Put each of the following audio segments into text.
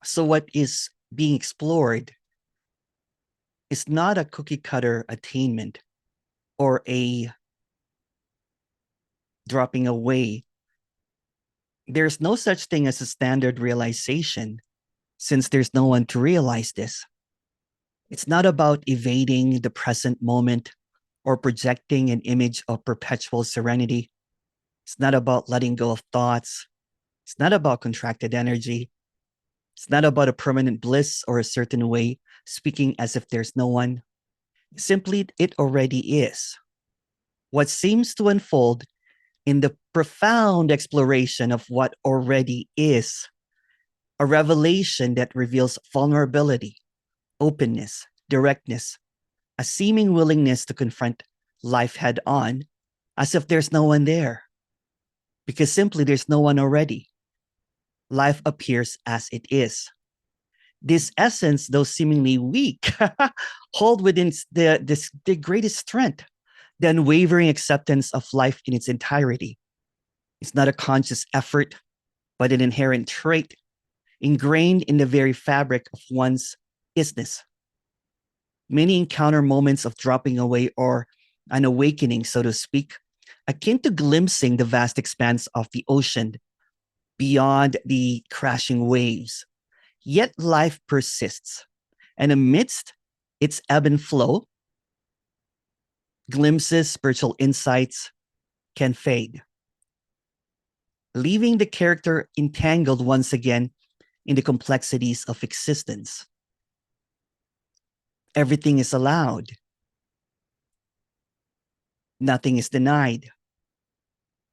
So what is being explored is not a cookie cutter attainment or a dropping away. There's no such thing as a standard realization since there's no one to realize this. It's not about evading the present moment or projecting an image of perpetual serenity. It's not about letting go of thoughts. It's not about contracted energy. It's not about a permanent bliss or a certain way, speaking as if there's no one. Simply, it already is. What seems to unfold in the profound exploration of what already is, a revelation that reveals vulnerability, openness, directness, a seeming willingness to confront life head on, as if there's no one there. Because simply there's no one already. Life appears as it is. This essence, though seemingly weak, hold within the greatest strength, the unwavering acceptance of life in its entirety. It's not a conscious effort, but an inherent trait ingrained in the very fabric of one's isness. Many encounter moments of dropping away or an awakening, so to speak, akin to glimpsing the vast expanse of the ocean beyond the crashing waves. Yet life persists, and amidst its ebb and flow, glimpses, spiritual insights can fade, leaving the character entangled once again in the complexities of existence. Everything is allowed. Nothing is denied.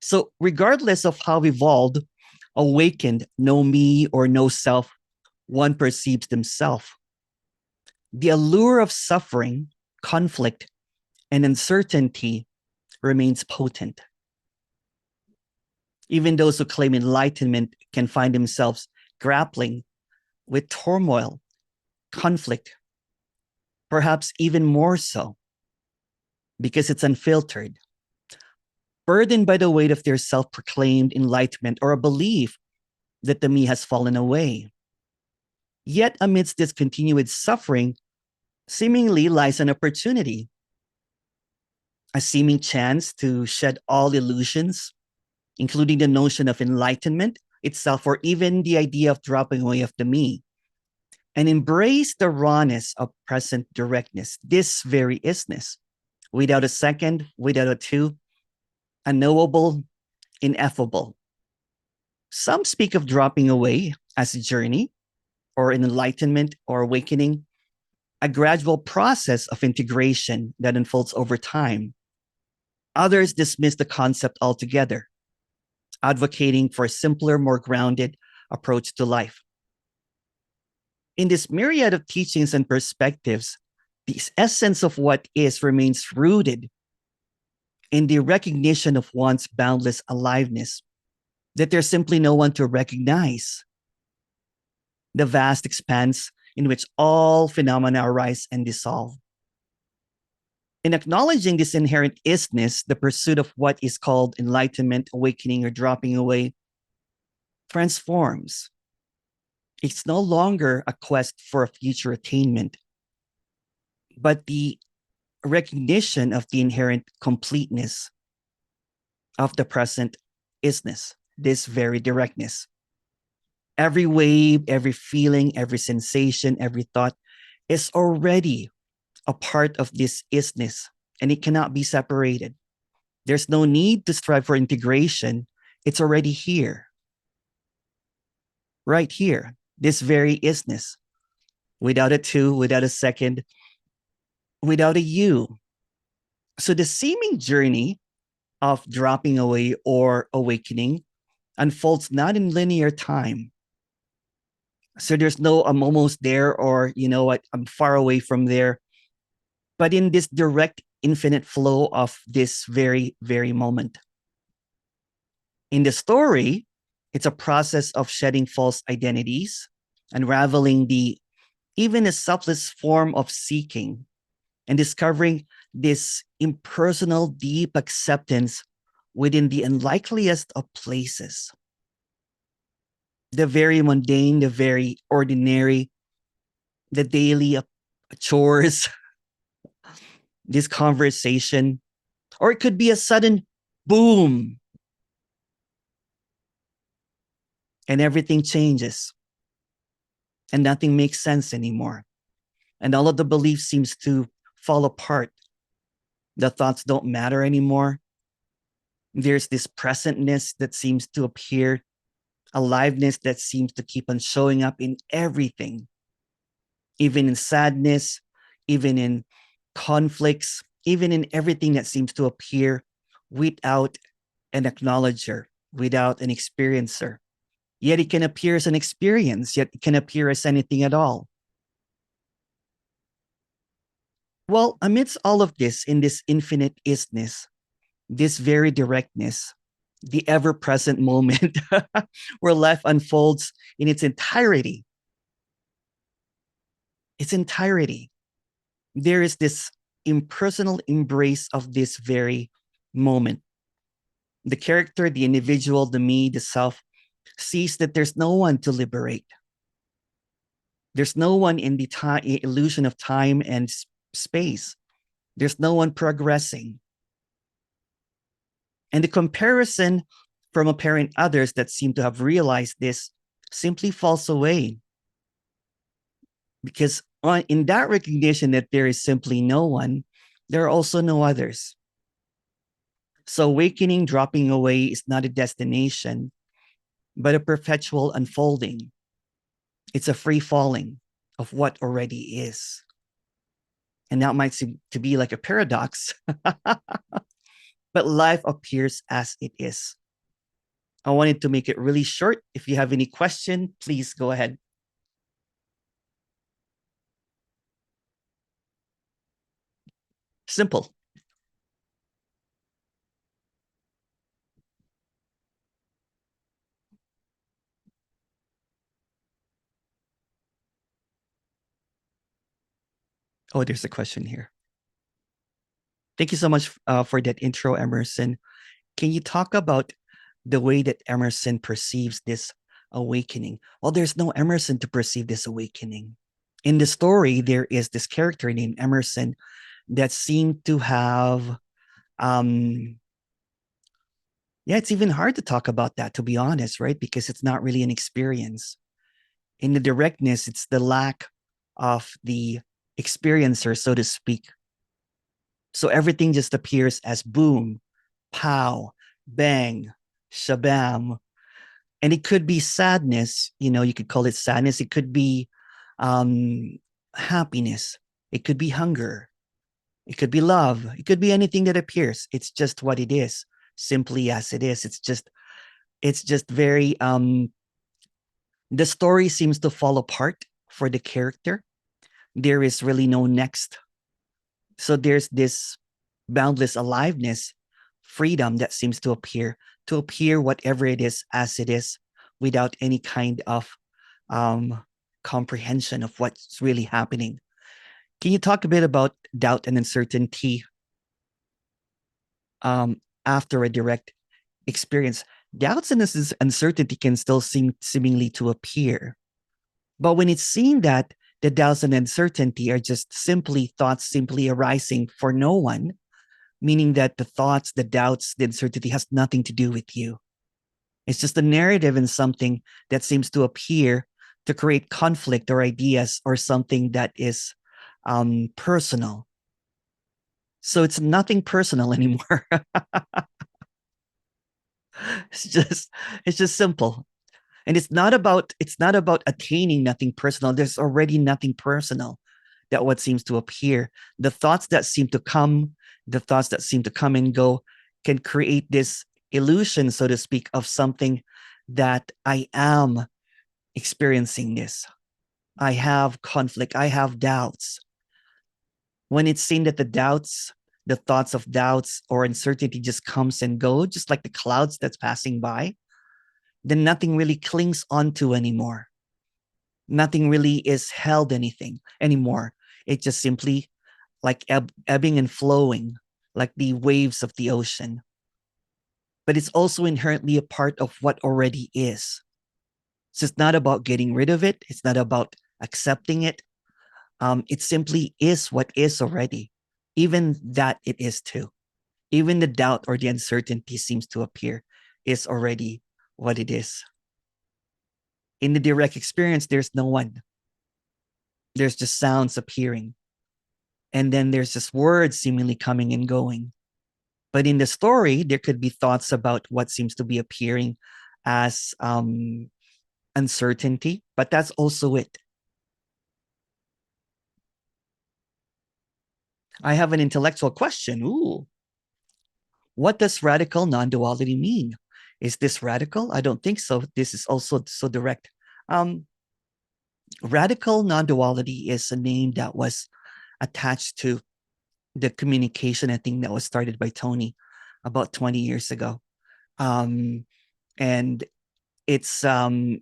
So regardless of how evolved, awakened, no me or no self, one perceives themselves. The allure of suffering, conflict, and uncertainty remains potent. Even those who claim enlightenment can find themselves grappling with turmoil, conflict, perhaps even more so, because it's unfiltered, burdened by the weight of their self-proclaimed enlightenment or a belief that the me has fallen away. Yet amidst this continued suffering, seemingly lies an opportunity, a seeming chance to shed all illusions, including the notion of enlightenment itself, or even the idea of dropping away of the me, and embrace the rawness of present directness, this very isness, without a second, without a two, unknowable, ineffable. Some speak of dropping away as a journey, or an enlightenment or awakening, a gradual process of integration that unfolds over time. Others dismiss the concept altogether, advocating for a simpler, more grounded approach to life. In this myriad of teachings and perspectives, the essence of what is remains rooted in the recognition of one's boundless aliveness, that there's simply no one to recognize. The vast expanse in which all phenomena arise and dissolve. In acknowledging this inherent isness, the pursuit of what is called enlightenment, awakening, or dropping away transforms. It's no longer a quest for a future attainment, but the recognition of the inherent completeness of the present isness, this very directness. Every wave, every feeling, every sensation, every thought is already a part of this isness, and it cannot be separated. There's no need to strive for integration. It's already here, right here, this very isness, without a two, without a second, without a you. So the seeming journey of dropping away or awakening unfolds not in linear time. So there's no, I'm almost there, or, you know what, I'm far away from there, but in this direct, infinite flow of this very, very moment. In the story, it's a process of shedding false identities, unraveling the even a selfless form of seeking, and discovering this impersonal, deep acceptance within the unlikeliest of places. the very mundane, the very ordinary, the daily chores, this conversation, or it could be a sudden boom and everything changes and nothing makes sense anymore. And all of the belief seems to fall apart. The thoughts don't matter anymore. There's this presentness that seems to appear, aliveness that seems to keep on showing up in everything, even in sadness, even in conflicts, even in everything that seems to appear without an acknowledger, without an experiencer. Yet it can appear as an experience, yet it can appear as anything at all. Well, amidst all of this, in this infinite isness, this very directness, the ever present moment where life unfolds in its entirety, there is this impersonal embrace of this very moment. The character, the individual, the me, the self sees that there's no one to liberate. There's no one in the illusion of time and space. There's no one progressing. And the comparison from apparent others that seem to have realized this simply falls away. Because in that recognition that there is simply no one, there are also no others. So awakening, dropping away is not a destination, but a perpetual unfolding. It's a free falling of what already is. And that might seem to be like a paradox, but life appears as it is. I wanted to make it really short. If you have any question, please go ahead. Simple. Oh, there's a question here. Thank you so much for that intro, Emerson. Can you talk about the way that Emerson perceives this awakening? Well, there's no Emerson to perceive this awakening. In the story, there is this character named Emerson that seemed to have, it's even hard to talk about that, to be honest, right? Because it's not really an experience. In the directness, it's the lack of the experiencer, so to speak. So everything just appears as boom, pow, bang, shabam. And it could be sadness, you could call it sadness. It could be happiness. It could be hunger. It could be love. It could be anything that appears. It's just what it is, simply as it is. It's just very, the story seems to fall apart for the character. There is really no next. So there's this boundless aliveness, freedom that seems to appear whatever it is as it is, without any kind of comprehension of what's really happening. Can you talk a bit about doubt and uncertainty after a direct experience? Doubts and uncertainty can still seem seemingly to appear. But when it's seen that the doubts and uncertainty are just simply thoughts simply arising for no one, meaning that the thoughts, the doubts, the uncertainty has nothing to do with you. It's just a narrative in something that seems to appear to create conflict or ideas or something that is personal. So it's nothing personal anymore. it's just simple. And it's not about attaining nothing personal. There's already nothing personal that what seems to appear. The thoughts that seem to come and go can create this illusion, so to speak, of something that I am experiencing this. I have conflict. I have doubts. When it's seen that the thoughts of doubts or uncertainty just comes and goes, just like the clouds that's passing by, then nothing really clings onto anymore. Nothing really is held anything anymore. It just simply like ebbing and flowing, like the waves of the ocean. But it's also inherently a part of what already is. So it's not about getting rid of it. It's not about accepting it. It simply is what is already, even that it is too. Even the doubt or the uncertainty seems to appear is already what it is. In the direct experience, there's no one. There's just sounds appearing. And then there's just words seemingly coming and going. But in the story, there could be thoughts about what seems to be appearing as uncertainty, but that's also it. I have an intellectual question. Ooh, what does radical non-duality mean? Is this radical? I don't think so. This is also so direct. Um, Radical non-duality is a name that was attached to the communication, I think, that was started by Tony about 20 years ago. And it's it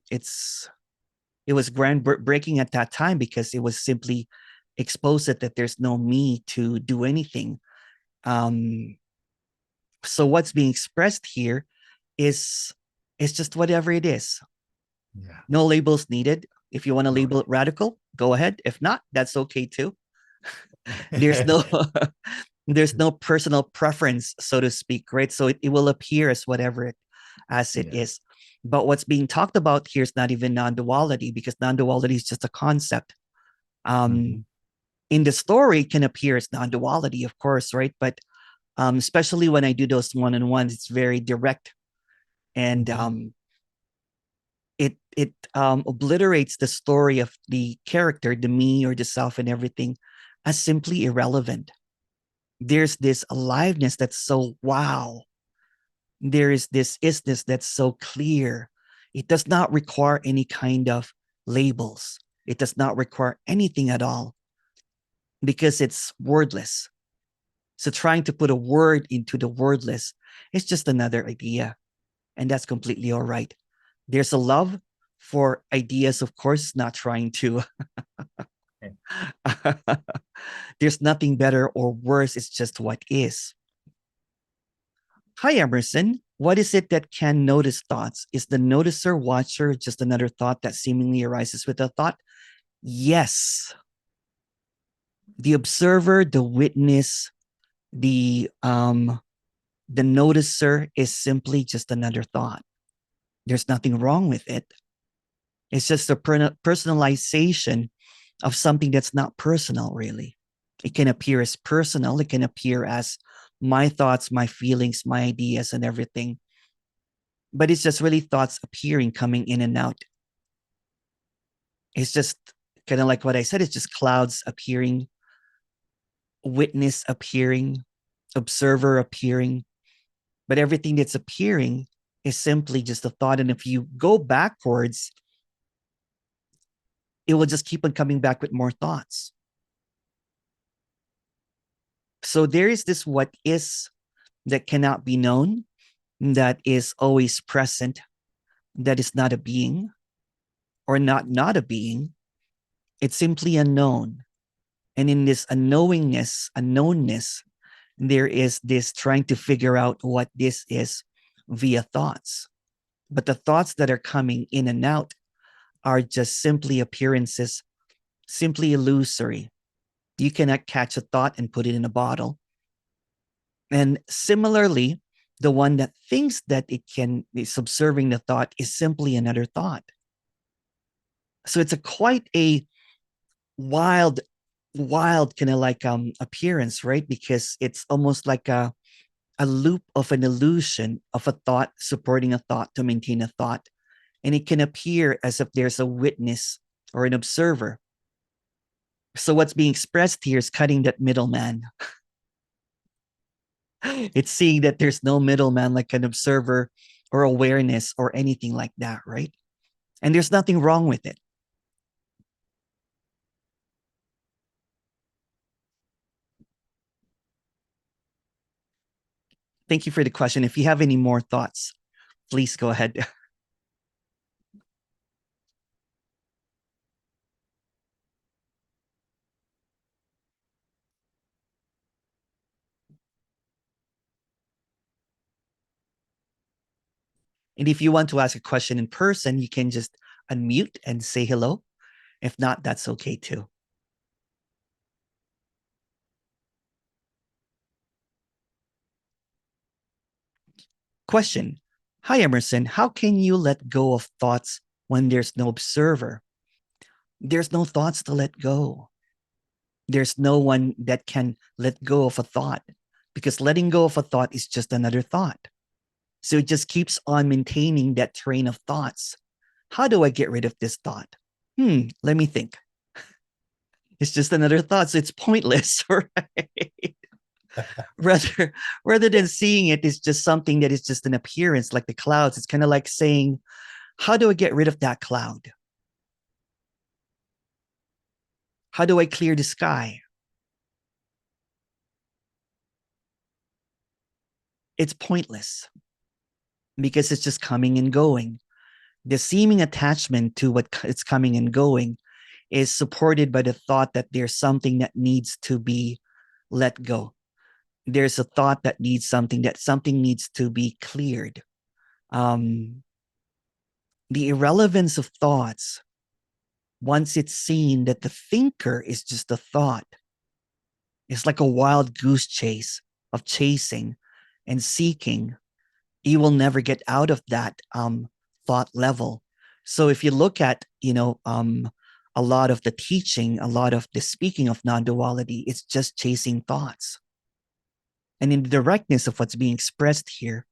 was groundbreaking at that time because it was simply exposed that there's no me to do anything. So what's being expressed here is just whatever it is. Yeah. No labels needed. If you want to No. label it radical, go ahead. If not, that's okay too. There's no there's no personal preference, so to speak, right? So it will appear as whatever it as it is. But what's being talked about here is not even non-duality, because non-duality is just a concept. In the story, it can appear as non-duality, of course, right? But especially when I do those one-on-ones, it's very direct, and it obliterates the story of the character, the me or the self and everything, as simply irrelevant. There's this aliveness that's so wow. There is this isness that's so clear. It does not require any kind of labels. It does not require anything at all because it's wordless. So trying to put a word into the wordless is just another idea. And that's completely all right. There's a love for ideas, of course, not trying to. There's nothing better or worse. It's just what is. Hi, Emerson. What is it that can notice thoughts? Is the noticer, watcher just another thought that seemingly arises with a thought? Yes. The observer, the witness, the noticer is simply just another thought. There's nothing wrong with it. It's just a personalization of something that's not personal, really. It can appear as personal. It can appear as my thoughts, my feelings, my ideas, and everything. But it's just really thoughts appearing, coming in and out. It's just kind of like what I said. It's just clouds appearing, witness appearing, observer appearing. But everything that's appearing is simply just a thought. And if you go backwards, it will just keep on coming back with more thoughts. So there is this what is that cannot be known, that is always present, that is not a being or not a being. It's simply unknown. And in this unknownness, there is this trying to figure out what this is via thoughts. But the thoughts that are coming in and out are just simply appearances, simply illusory. You cannot catch a thought and put it in a bottle. And similarly, the one that thinks that it can is observing the thought is simply another thought. So it's a quite a wild, wild kind of like appearance, right? Because it's almost like a loop of an illusion of a thought supporting a thought to maintain a thought. And it can appear as if there's a witness or an observer. So what's being expressed here is cutting that middleman. It's seeing that there's no middleman like an observer or awareness or anything like that, right? And there's nothing wrong with it. Thank you for the question. If you have any more thoughts, please go ahead. And if you want to ask a question in person, you can just unmute and say hello. If not, that's okay too. Question. Hi, Emerson. How can you let go of thoughts when there's no observer? There's no thoughts to let go. There's no one that can let go of a thought, because letting go of a thought is just another thought. So it just keeps on maintaining that train of thoughts. How do I get rid of this thought? Let me think. It's just another thought, so it's pointless, right? rather than seeing it is just something that is just an appearance, like the clouds. It's kind of like saying, how do I get rid of that cloud? How do I clear the sky? It's pointless because it's just coming and going. The seeming attachment to what it's coming and going is supported by the thought that there's something that needs to be let go. There's a thought that something needs to be cleared. The irrelevance of thoughts, once it's seen that the thinker is just a thought, it's like a wild goose chase of chasing and seeking. You will never get out of that thought level. So if you look at, a lot of the teaching, a lot of the speaking of non-duality, it's just chasing thoughts. And in the directness of what's being expressed here,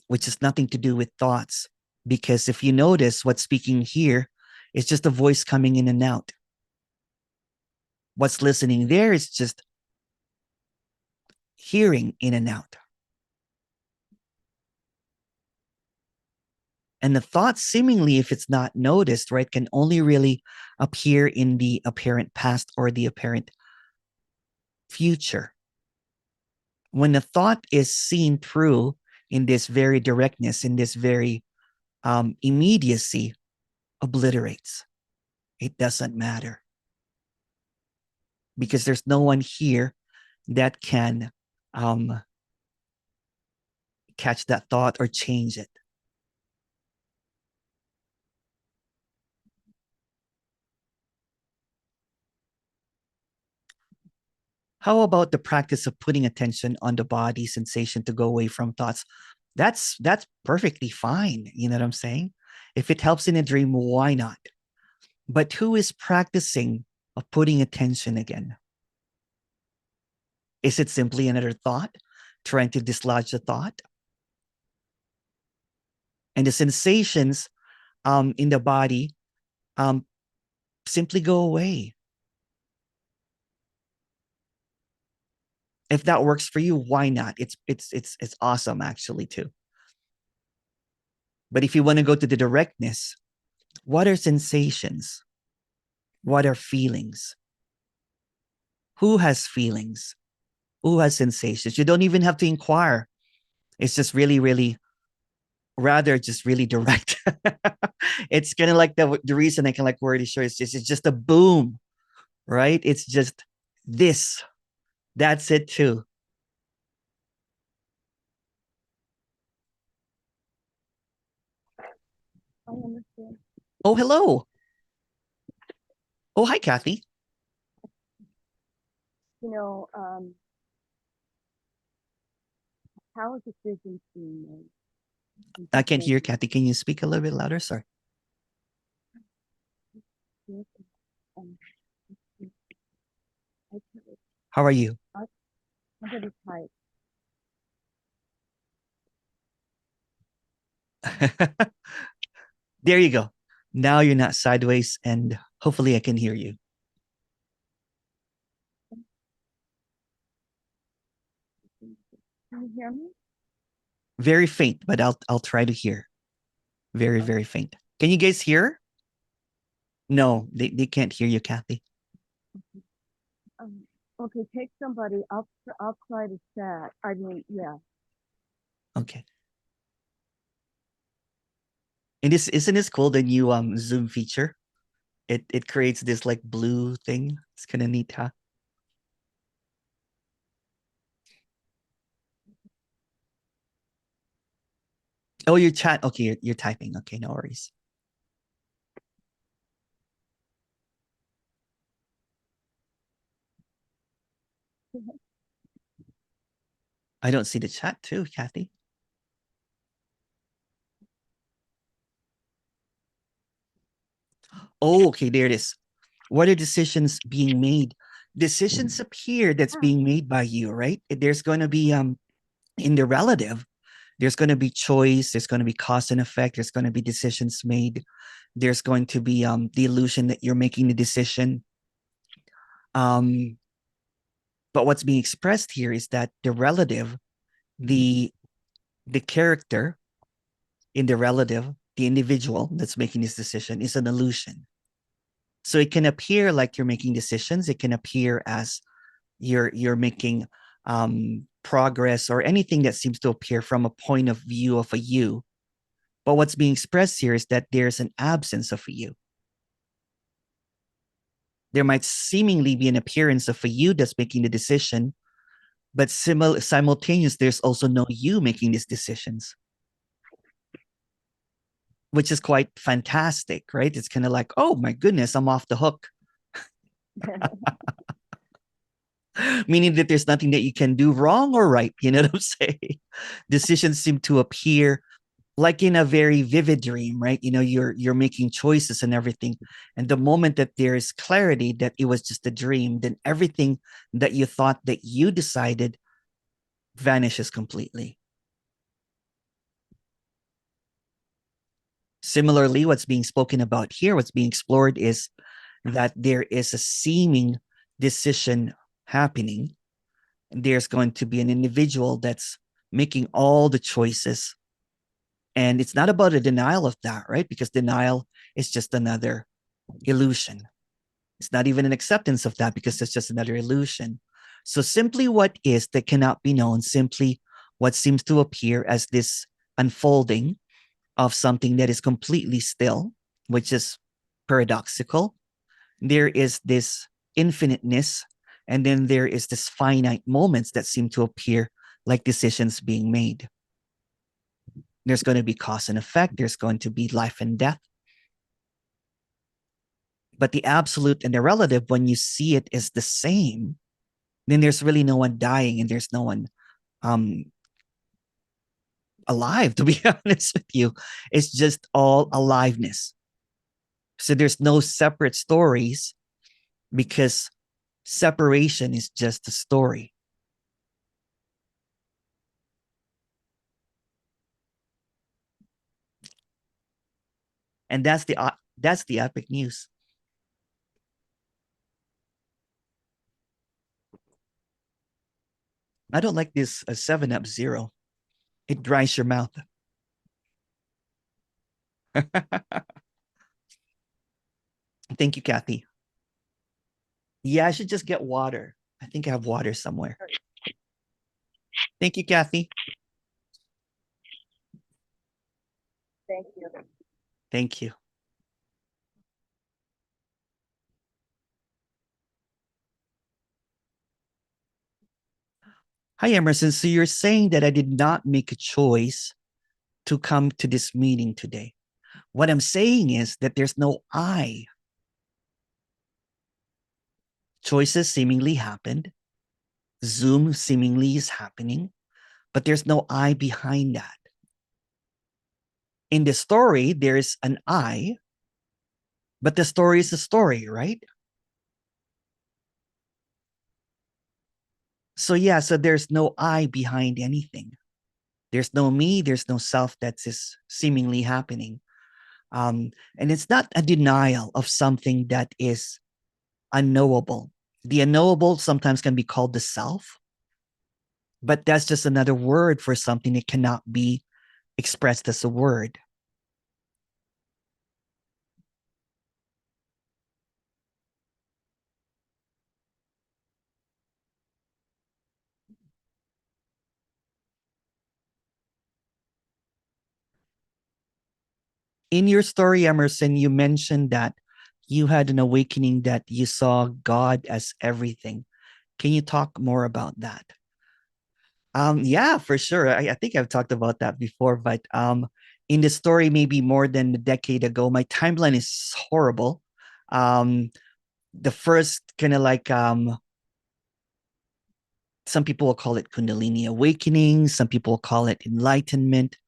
which has nothing to do with thoughts, because if you notice what's speaking here, it's just a voice coming in and out. What's listening there is just hearing in and out. And the thoughts, seemingly, if it's not noticed, right, can only really appear in the apparent past or the apparent future. When the thought is seen through in this very directness, in this very immediacy, obliterates. It doesn't matter. Because there's no one here that can catch that thought or change it. How about the practice of putting attention on the body sensation to go away from thoughts? That's perfectly fine. You know what I'm saying? If it helps in a dream, why not? But who is practicing of putting attention again? Is it simply another thought, trying to dislodge the thought? And the sensations in the body simply go away. If that works for you, why not? It's awesome actually too. But if you want to go to the directness, what are sensations? What are feelings? Who has feelings? Who has sensations? You don't even have to inquire. It's just really, really, rather just really direct. It's kind of like the reason I can like word is sure it's just a boom, right? It's just this. That's it too. I understand. Oh, hello. Oh, hi, Kathy. You know, how is decisions being made? I can't hear Kathy. Can you speak a little bit louder? Sorry. Um, How are you? I'm going to type. There you go. Now you're not sideways, and hopefully I can hear you. Can you hear me? Very faint, but I'll try to hear. Very, very faint. Can you guys hear? No, they can't hear you, Kathy. Um, okay, take somebody. I'll try to chat. I mean, yeah. Okay. And this isn't this cool, the new Zoom feature? It creates this like blue thing. It's kind of neat, huh? Oh, you're chat. Okay, you're typing. Okay, no worries. I don't see the chat too, Kathy. Oh, okay, there it is. What are decisions being made? Decisions appear that's being made by you, right? There's going to be in the relative, there's going to be choice, there's going to be cause and effect, there's going to be decisions made, there's going to be the illusion that you're making the decision. But what's being expressed here is that the relative, the character in the relative, the individual that's making this decision is an illusion. So it can appear like you're making decisions. It can appear as you're making progress or anything that seems to appear from a point of view of a you. But what's being expressed here is that there's an absence of a you. There might seemingly be an appearance of a you that's making the decision, but simultaneous, there's also no you making these decisions, which is quite fantastic, right? It's kind of like, oh my goodness, I'm off the hook. Meaning that there's nothing that you can do wrong or right. You know what I'm saying? Decisions seem to appear like in a very vivid dream, right? You know, you're making choices and everything. And the moment that there is clarity that it was just a dream, then everything that you thought that you decided vanishes completely. Similarly, what's being spoken about here, what's being explored is that there is a seeming decision happening. There's going to be an individual that's making all the choices. And it's not about a denial of that, right? Because denial is just another illusion. It's not even an acceptance of that because it's just another illusion. So simply what is that cannot be known, simply what seems to appear as this unfolding of something that is completely still, which is paradoxical. There is this infiniteness, and then there is this finite moments that seem to appear like decisions being made. There's going to be cause and effect. There's going to be life and death. But the absolute and the relative, when you see it is the same, then there's really no one dying and there's no one um, alive, to be honest with you. It's just all aliveness. So there's no separate stories because separation is just a story. And that's the epic news. I don't like this 7-Up Zero. It dries your mouth. Thank you, Kathy. Yeah, I should just get water. I think I have water somewhere. Thank you, Kathy. Thank you. Thank you. Hi, Emerson. So you're saying that I did not make a choice to come to this meeting today. What I'm saying is that there's no I. Choices seemingly happened. Zoom seemingly is happening, but there's no I behind that. In the story, there's an I, but the story is a story, right? So yeah, so there's no I behind anything. There's no me, there's no self that's seemingly happening. And it's not a denial of something that is unknowable. The unknowable sometimes can be called the self, but that's just another word for something that cannot be expressed as a word. In your story, Emerson, you mentioned that you had an awakening that you saw God as everything. Can you talk more about that? Yeah, for sure. I think I've talked about that before, but in the story, maybe more than a decade ago, my timeline is horrible. Um, the first kind of like some people will call it Kundalini awakening. Some people will call it enlightenment.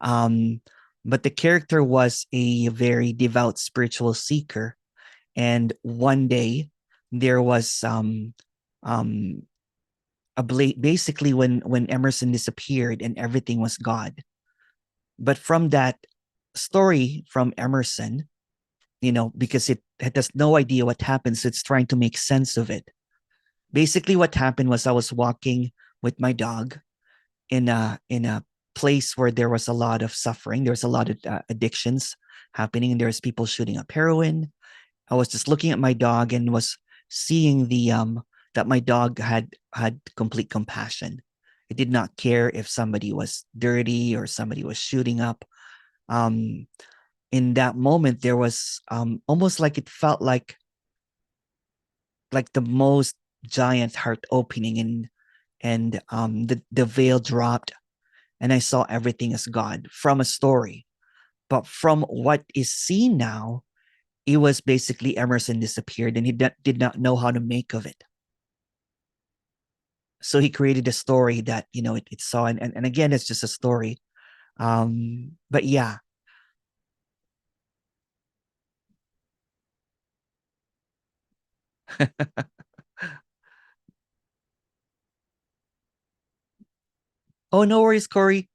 Um, but the character was a very devout spiritual seeker. And one day there was um, basically when Emerson disappeared and everything was God. But from that story from Emerson, because it has no idea what happened, so it's trying to make sense of it. Basically, what happened was I was walking with my dog in a place where there was a lot of suffering. There was a lot of addictions happening, and there was people shooting up heroin. I was just looking at my dog and was seeing the that my dog had complete compassion. It did not care if somebody was dirty or somebody was shooting up. Um, in that moment, there was almost like it felt like the most giant heart opening, and the veil dropped, and I saw everything as God from a story. But from what is seen now, it was basically Emerson disappeared and he did not know how to make of it. So he created a story that, it saw. And again, it's just a story. But yeah. Oh, no worries, Corey.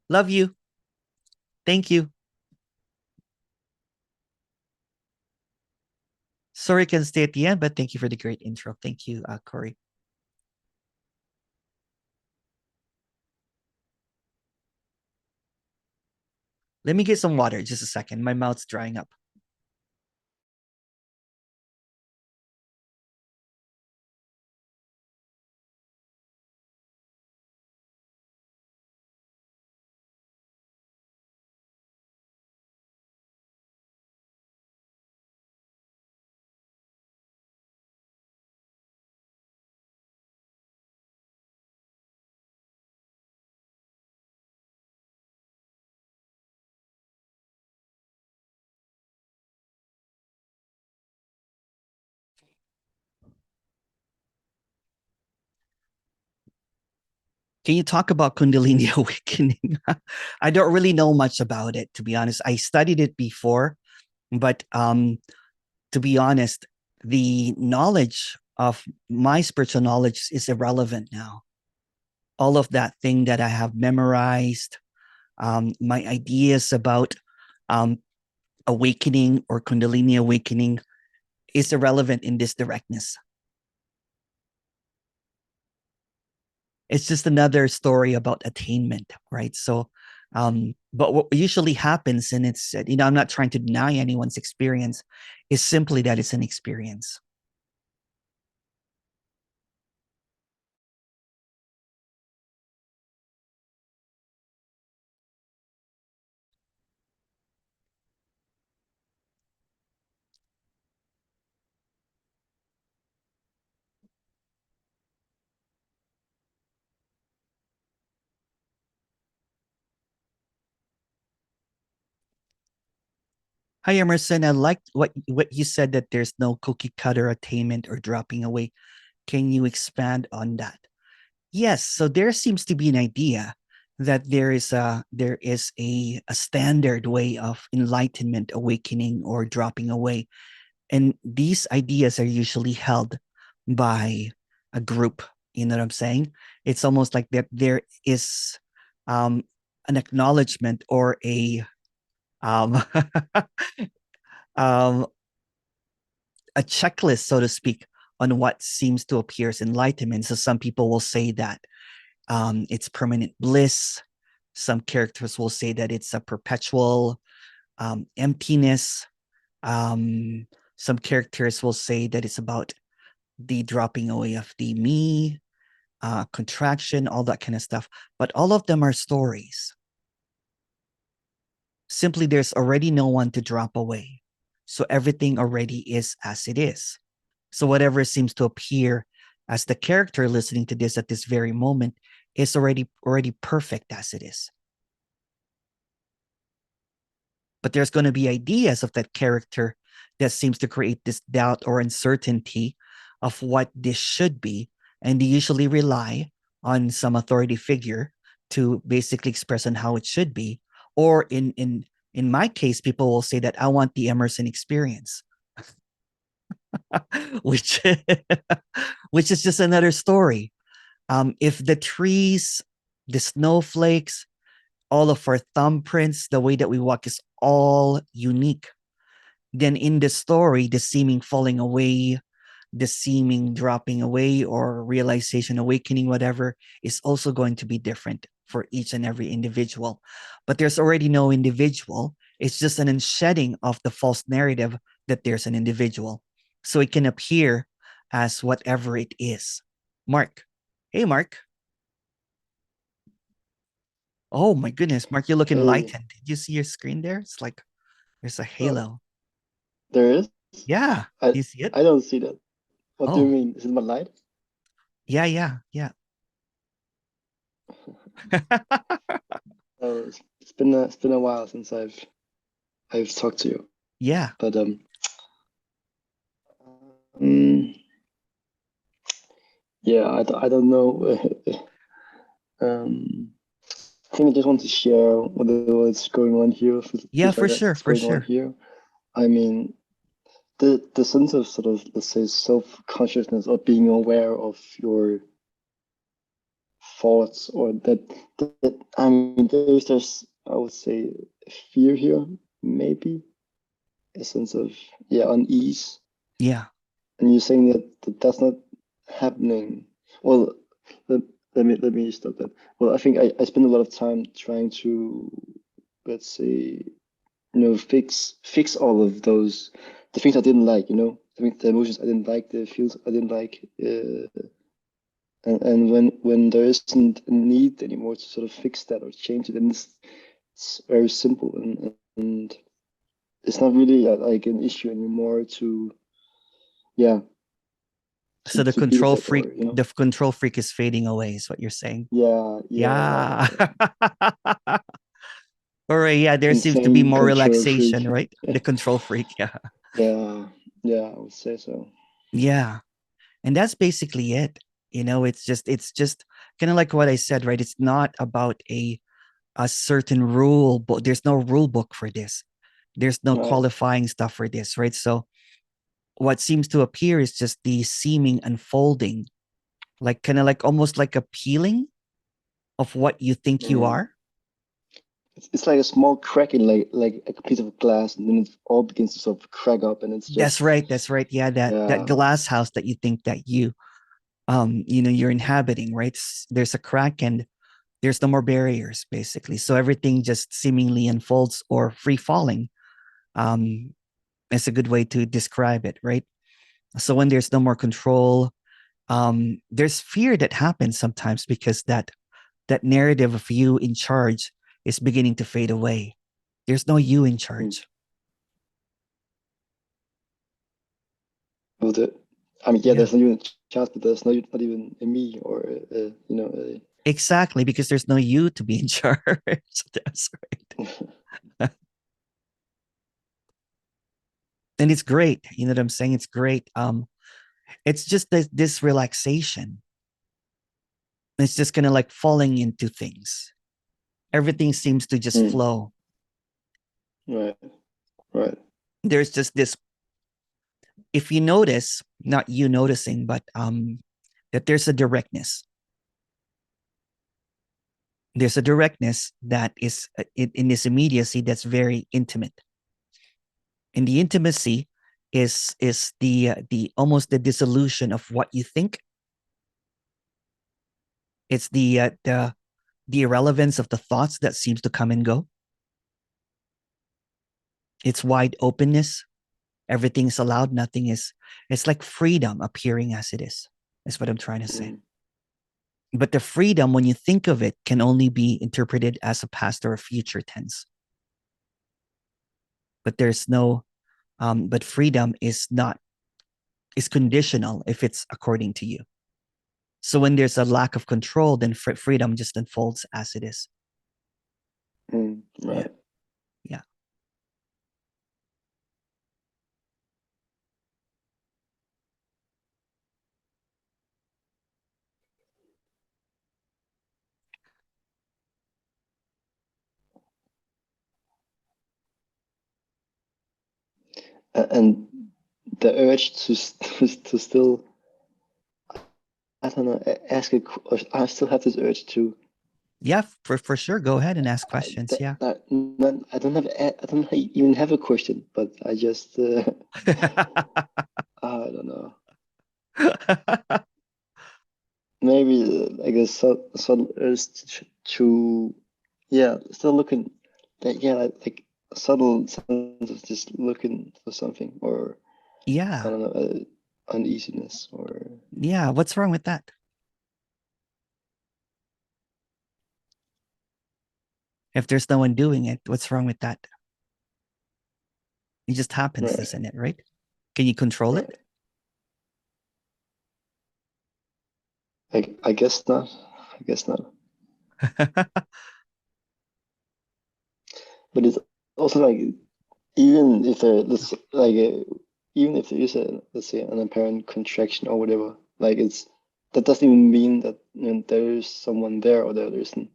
Love you. Thank you. Sorry I can stay at the end, but thank you for the great intro. Thank you, Corey. Let me get some water. Just a second. My mouth's drying up. Can you talk about Kundalini awakening? I don't really know much about it, to be honest. I studied it before, but to be honest, the knowledge of my spiritual knowledge is irrelevant now. All of that thing that I have memorized, my ideas about um, awakening or Kundalini awakening is irrelevant in this directness. It's just another story about attainment, right? So, but what usually happens, and it's, I'm not trying to deny anyone's experience, is simply that it's an experience. Hi, Emerson. I like what you said, that there's no cookie cutter attainment or dropping away. Can you expand on that? Yes. So there seems to be an idea that there is a standard way of enlightenment, awakening, or dropping away, and these ideas are usually held by a group. You know what I'm saying? It's almost like that there is um, an acknowledgement or um, um, a checklist, so to speak, on what seems to appear as enlightenment. So some people will say that it's permanent bliss. Some characters will say that it's a perpetual emptiness. Um, some characters will say that it's about the dropping away of the me, contraction, all that kind of stuff. But all of them are stories. Simply, there's already no one to drop away. So everything already is as it is. So whatever seems to appear as the character listening to this at this very moment is already perfect as it is. But there's going to be ideas of that character that seems to create this doubt or uncertainty of what this should be. And they usually rely on some authority figure to basically express on how it should be. Or in my case, people will say that I want the Emerson experience, which which is just another story. If the trees, the snowflakes, all of our thumbprints, the way that we walk is all unique, then in the story, the seeming falling away, the seeming dropping away, or realization, awakening, whatever, is also going to be different for each and every individual. But there's already no individual. It's just an unshedding of the false narrative that there's an individual. So it can appear as whatever it is. Mark. Hey, Mark. Oh my goodness, Mark, you look Hey, enlightened. Did you see your screen there? It's like there's a oh, halo. there is? Yeah. I Do you see it? I don't see that. What do you Oh, mean? Is it my light? yeah, yeah, yeah. Oh, it's been a while since I've talked to you. Yeah. But um yeah, I don't know. um I think I just want to share what's going on here. Yeah, Feels for like sure, that's for going on sure. here. I mean, the sense of sort of, let's say, self-consciousness or being aware of your thoughts, or that I mean, there's I would say fear here, maybe a sense of, yeah, unease. Yeah. And you're saying that that's not happening. Well, let, let me stop that. Well, I think I spend a lot of time trying to, let's say, fix all of those, the things I didn't like, the emotions I didn't like, the feels I didn't like, and when there isn't a need anymore to sort of fix that or change it, and it's very simple, and it's not really like an issue anymore to, yeah, So to be with it, or the control freak is fading away, is what you're saying. yeah, yeah, Yeah. right. All right. Yeah, there seems to be Insane more control relaxation, freak. right? The control freak. Yeah. Yeah, yeah, I would say so. Yeah. And that's basically it. It's just kind of like what I said, right? It's not about a certain rule book. There's no rule book for this. There's no Right. qualifying stuff for this, right? So what seems to appear is just the seeming unfolding, like kind of like almost like a peeling of what you think you Mm. are. It's like a small crack in, like a piece of glass, and then it all begins to sort of crack up, and it's That's just, right. That's right. Yeah, that yeah. glass house that you think that you're inhabiting, right? There's a crack and there's no more barriers, basically. So everything just seemingly unfolds or free falling. Um, is a good way to describe it, right? So when there's no more control, there's fear that happens sometimes because that narrative of you in charge is beginning to fade away. There's no you in Mm. charge. Well, I mean, yeah, Yeah, there's not even a chance, but there's not even a me, or exactly, because there's no you to be in charge. That's right. And it's great. You know what I'm saying? It's great. It's just this relaxation. It's just kind of like falling into things. Everything seems to just Mm. flow. Right, right. There's just this, if you notice, not you noticing, but that there's a directness. There's a directness that is in this immediacy that's very intimate. And the intimacy is the almost the dissolution of what you think. It's the irrelevance of the thoughts that seems to come and go. It's wide openness. Everything's allowed. Nothing is. It's like freedom appearing as it is. That's what I'm trying to say. Mm. But the freedom, when you think of it, can only be interpreted as a past or a future tense. But there's no. But freedom is conditional if it's according to you. So when there's a lack of control, then freedom just unfolds as it is. Mm. Yeah, Right. yeah. and the urge to still, I don't know, ask a, or I still have this urge to. Yeah, for sure. Go ahead and ask questions. Yeah. I don't even have a question, but I just I don't know. Maybe like a subtle urge to, yeah, still looking, like a subtle sense of just looking for something, or I Yeah. don't know, uneasiness, or Yeah. What's wrong with that? If there's no one doing it, what's wrong with that? It just happens, right, doesn't it? Right? Can you control right. it? I guess not. I guess not. But it's also like, even if there, even if there is a, let's say, an apparent contraction or whatever, like that doesn't even mean that, there is someone there, or there isn't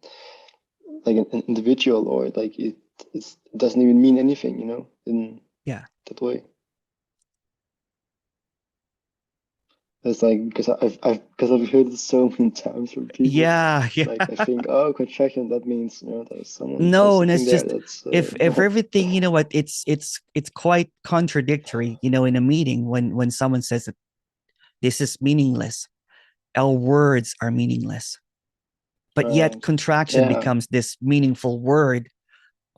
like an individual, or like it doesn't even mean anything, in Yeah. that way. It's like, because I've heard it so many times from people. Yeah. Yeah. Like, I think, oh, contraction, that means, there's No, and something it's there just, that's if everything, you know what, it's quite contradictory, in a meeting when someone says that this is meaningless. Our words are meaningless. But yet right. contraction Yeah. becomes this meaningful word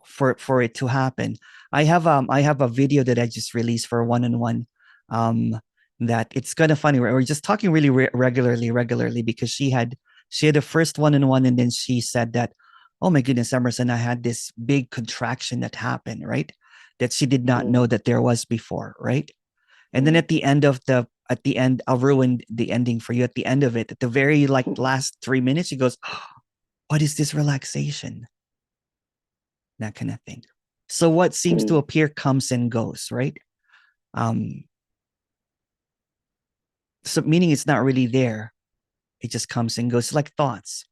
for it to happen. I have a video that I just released for one-on-one, that it's kind of funny. We're just talking really regularly, because she had the first one-on-one, and then she said that, oh my goodness, Emerson, I had this big contraction that happened, right? That she did not know that there was before, right? And then at the end, I'll ruin the ending for you. At the end of it, at the very last 3 minutes, she goes, what is this relaxation? That kind of thing. So what seems to appear comes and goes, right? So meaning it's not really there. It just comes and goes, like thoughts.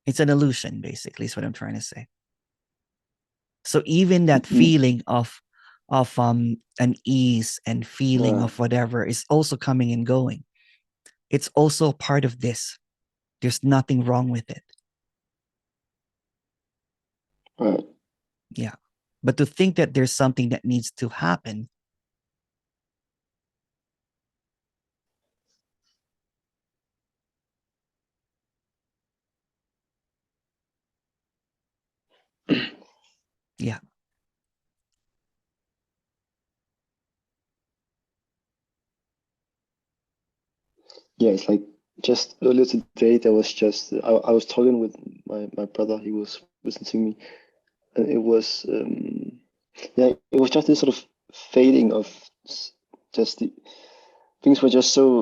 It's an illusion, basically, is what I'm trying to say. So even that feeling of an ease and feeling of whatever is also coming and going. It's also part of this. There's nothing wrong with it. Right. Yeah. But to think that there's something that needs to happen, yeah. Yeah, it's like, just earlier today, there was just, I was talking with my brother. He was visiting me, and it was, it was just this sort of fading of just things were just so,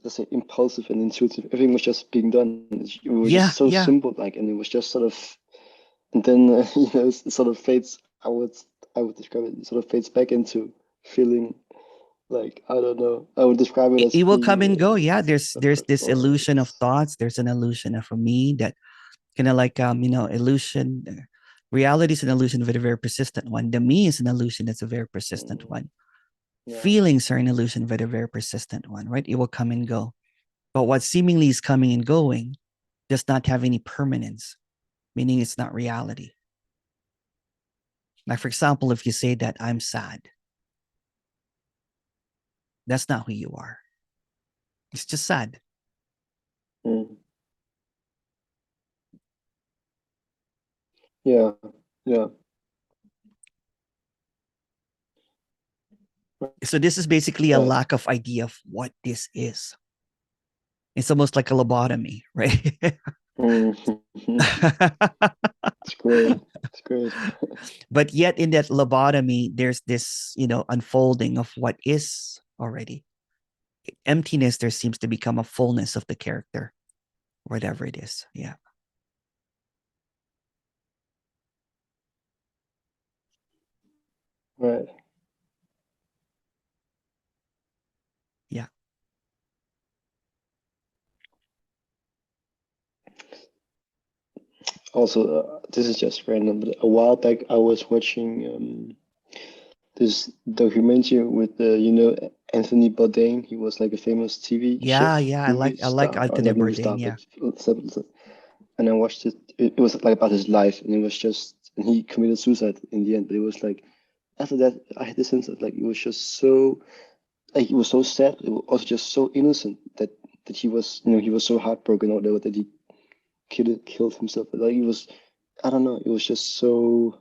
let's say, impulsive and intuitive. Everything was just being done. It was Yeah. just so Yeah. simple, like, and it was just sort of, and then it sort of fades. I would describe it. It sort of fades back into feeling, like, I don't know. I would describe it as It will come and go. being Yeah. There's this or illusion of thoughts. There's an illusion of a me that kind of like, illusion. Reality is an illusion, but a very persistent one. The me is an illusion that's a very persistent one. yeah, Feelings are an illusion, but a very persistent one, right? It will come and go. But what seemingly is coming and going does not have any permanence, meaning it's not reality. Like, for example, if you say that I'm sad, that's not who you are. It's just sad. yeah, yeah. So this is basically a Right. lack of idea of what this is. It's almost like a lobotomy, right? It's great. It's great. But yet in that lobotomy, there's this, unfolding of what is already. Emptiness, there seems to become a fullness of the character, whatever it is. Yeah. Right. Yeah. Also, this is just random, but a while back I was watching this documentary with Anthony Bourdain. He was like a famous TV chef, Yeah, yeah, movie I like star, or Anthony not movie star, Bourdain. Yeah. but and I watched it. It was like about his life, and it was just, and he committed suicide in the end. But it was like after that, I had the sense that like it was just so, like it was so sad. It was also just so innocent that he was, he was so heartbroken or whatever that he killed himself. But like it was, I don't know, it was just so,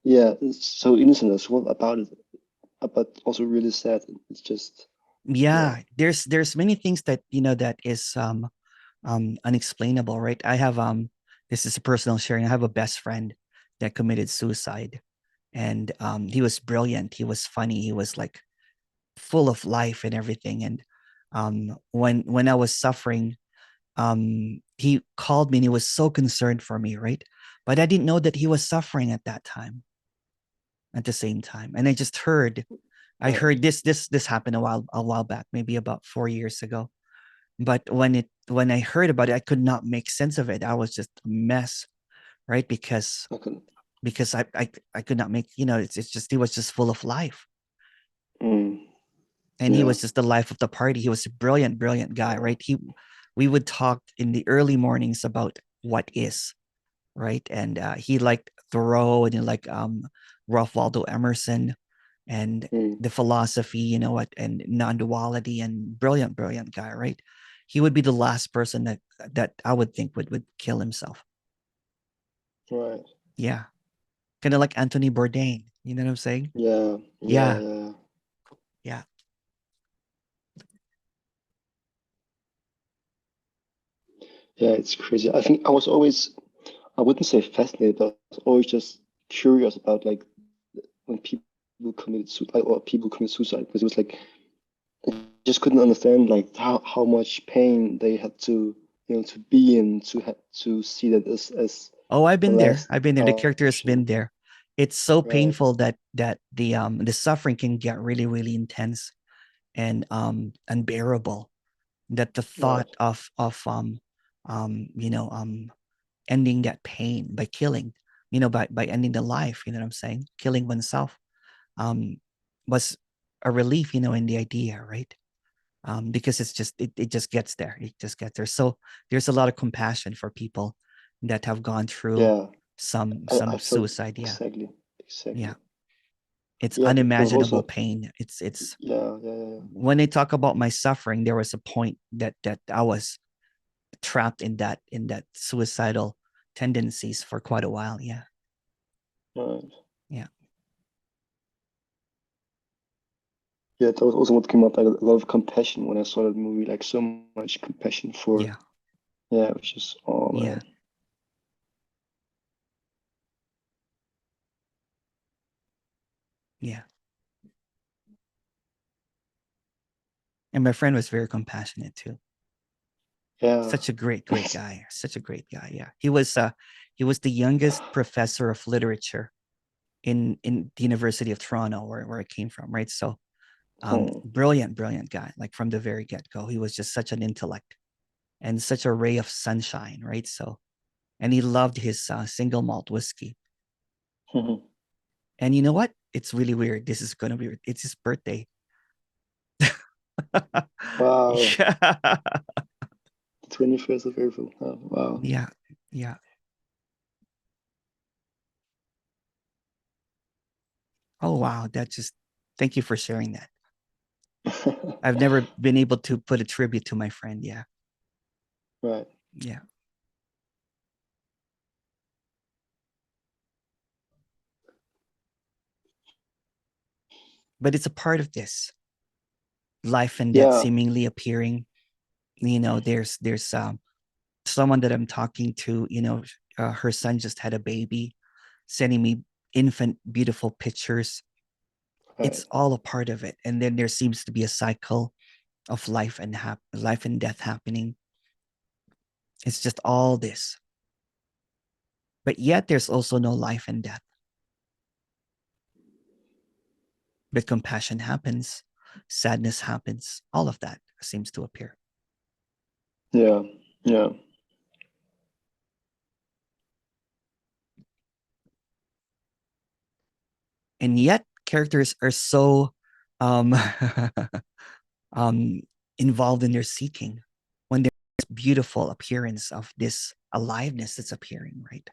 yeah, it's so innocent as well about it, but also really sad. It's just, yeah. Yeah, there's many things that that is unexplainable, right? I have this is a personal sharing. I have a best friend that committed suicide, and he was brilliant, he was funny, he was like full of life and everything. And when I was suffering, he called me and he was so concerned for me, right? But I didn't know that he was suffering at that time, at the same time. And I just heard, I Right. heard this happened a while back, maybe about 4 years ago. But when I heard about it, I could not make sense of it. I was just a mess, right? Because Okay. I could not make, it's just, he was just full of life. Mm, And he yeah. was just the life of the party. He was a brilliant, brilliant guy, right? We would talk in the early mornings about what is, right? And he liked Thoreau, and he liked Ralph Waldo Emerson, and Mm, the philosophy, and non-duality, and brilliant, brilliant guy, right? He would be the last person that I would think would kill himself. right. Yeah, kind of like Anthony Bourdain. You know what I'm saying? Yeah. Yeah. Yeah, Yeah. yeah, Yeah. It's crazy. I think I was always, I wouldn't say fascinated, but I was always just curious about like when people committed suicide or people commit suicide, because it was like I just couldn't understand like how much pain they had to, to be in to see that as Oh, I've the been there. last I've been there. The character has been option. there. It's so Right. painful that the suffering can get really, really intense and unbearable. That the Right. thought of ending that pain by killing, by ending the life, you know what I'm saying? Killing oneself um was a relief, in the idea, right? Because it just gets there. It just gets there. So there's a lot of compassion for people that have gone through Yeah. I some felt suicide. Yeah. exactly. Yeah. Exactly. It's Yeah. There was unimaginable also, pain. It's yeah. Yeah. Yeah. Yeah. when they talk about my suffering, there was a point that I was trapped in that suicidal tendencies for quite a while. Yeah. Right. Yeah. Yeah, that was also what came up, like a lot of compassion when I saw that movie, like so much compassion for, Yeah. yeah, it was just, oh Yeah. man. Yeah. And my friend was very compassionate too. Yeah. Such a great, great guy. Such a great guy. Yeah. He was the youngest professor of literature in the University of Toronto, where I came from, right? So Hmm. brilliant, brilliant guy. Like from the very get-go. He was just such an intellect and such a ray of sunshine, right? So, and he loved his single malt whiskey. And you know what? It's really weird. This is gonna be weird. It's his birthday. Wow. Yeah. The 21st of April. Oh, wow. Yeah. Yeah. Oh wow. Thank you for sharing that. I've never been able to put a tribute to my friend. Yeah. Right. Yeah. But it's a part of this life and death Yeah. seemingly appearing. There's someone that I'm talking to, her son just had a baby, sending me infant beautiful pictures. Right. It's all a part of it. And then there seems to be a cycle of life and death happening. It's just all this. But yet there's also no life and death. But compassion happens, sadness happens, all of that seems to appear. Yeah. Yeah. And yet characters are so um, involved in their seeking when there's this beautiful appearance of this aliveness that's appearing, right?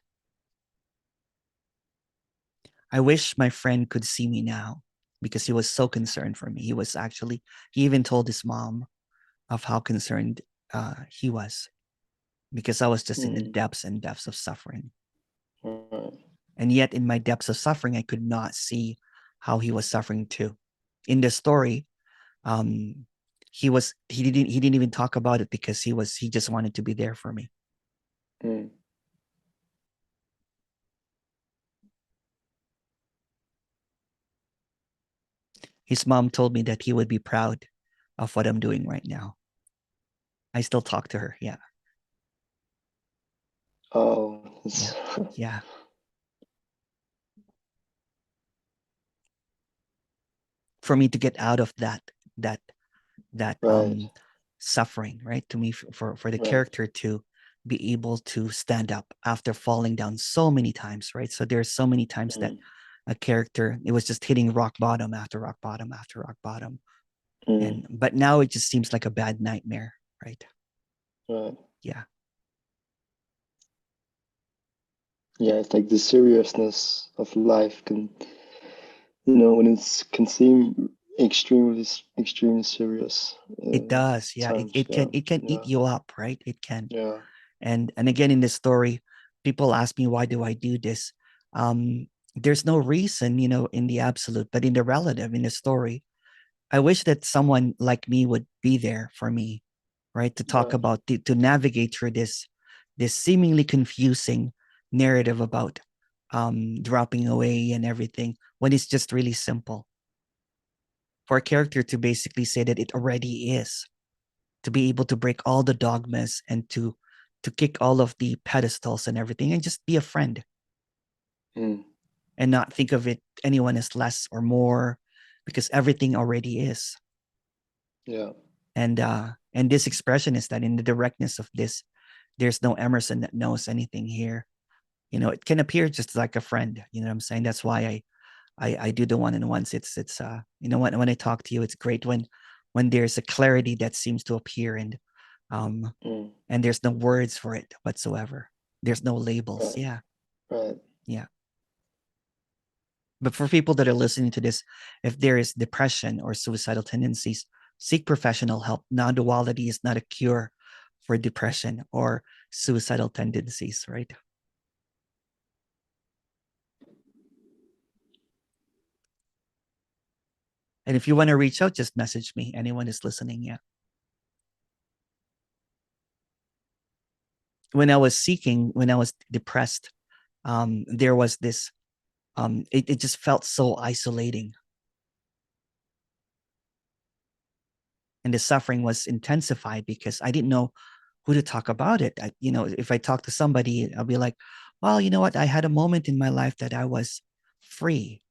I wish my friend could see me now because he was so concerned for me. He even told his mom of how concerned he was because I was just in the depths and depths of suffering. And yet in my depths of suffering, I could not see how he was suffering too. In the story, he didn't even talk about it because he just wanted to be there for me. His mom told me that he would be proud of what I'm doing right now. I still talk to her. Yeah. Oh, yeah. For me to get out of that right. Suffering, right? To me, for the Right. character to be able to stand up after falling down so many times, right? So there's so many times that a character, it was just hitting rock bottom after rock bottom after rock bottom. But now it just seems like a bad nightmare, right? Right. Yeah. Yeah, it's like the seriousness of life can, when it can seem extremely serious. It does. Yeah. Times, It can eat you up, right? It can. Yeah. And again, in this story, people ask me, why do I do this? There's no reason, in the absolute, but in the relative, in the story, I wish that someone like me would be there for me, right? To talk about, to navigate through this seemingly confusing narrative about dropping away and everything when it's just really simple. For a character to basically say that it already is, to be able to break all the dogmas and to kick all of the pedestals and everything and just be a friend and not think of anyone as less or more because everything already is. Yeah. And this expression is that in the directness of this, there's no Emerson that knows anything here. It can appear just like a friend. You know what I'm saying? That's why I do the one-on-ones. It's when I talk to you, it's great when there's a clarity that seems to appear and there's no words for it whatsoever. There's no labels. Right. Yeah. Right. Yeah. But for people that are listening to this, if there is depression or suicidal tendencies, seek professional help. Non-duality is not a cure for depression or suicidal tendencies, right? And if you want to reach out, just message me. Anyone is listening, yeah. When I was depressed, there was this, it just felt so isolating. And the suffering was intensified because I didn't know who to talk about it. If I talk to somebody, I'll be like, well, you know what? I had a moment in my life that I was free.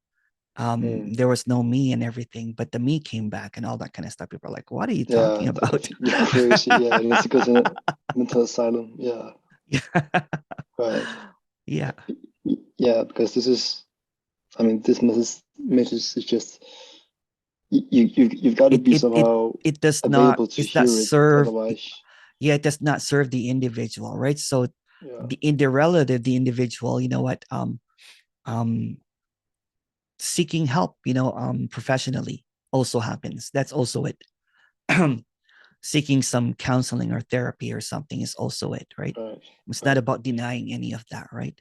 There was no me and everything, but the me came back and all that kind of stuff. People are like, what are you talking about? Yeah, crazy. Yeah, and it's because in a mental asylum. Yeah. Right. Yeah. Yeah, because this message is just you've got to be somehow it does not available to it's not hear it, serve otherwise. Yeah, it does not serve the individual, right? So Yeah. in the relative, the individual, you know what, seeking help, professionally also happens. That's also it. Seeking some counseling or therapy or something is also it, right? Right. It's not about denying any of that, right?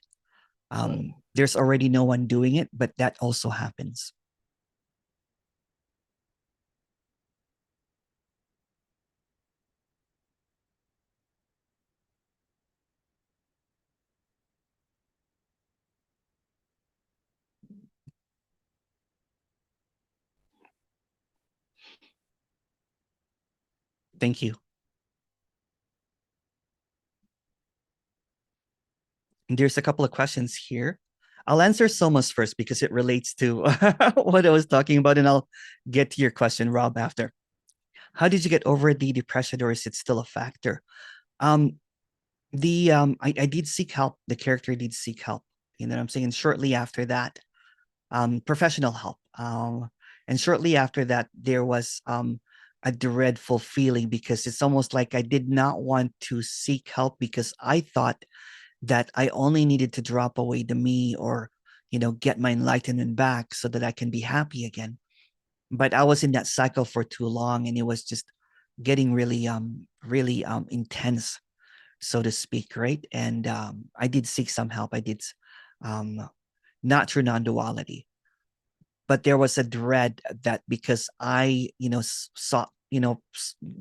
Right. There's already no one doing it, but that also happens. Thank you. And there's a couple of questions here. I'll answer Soma's first because it relates to what I was talking about, and I'll get to your question, Rob, after. How did you get over the depression, or is it still a factor? I did seek help. The character did seek help. You know what I'm saying? And shortly after that, professional help. And shortly after that, there was a dreadful feeling, because it's almost like I did not want to seek help, because I thought that I only needed to drop away the me, or get my enlightenment back so that I can be happy again. But I was in that cycle for too long, and it was just getting really intense, so to speak, right? And I did seek some help. I did, um, not through non-duality, but there was a dread that because I, saw,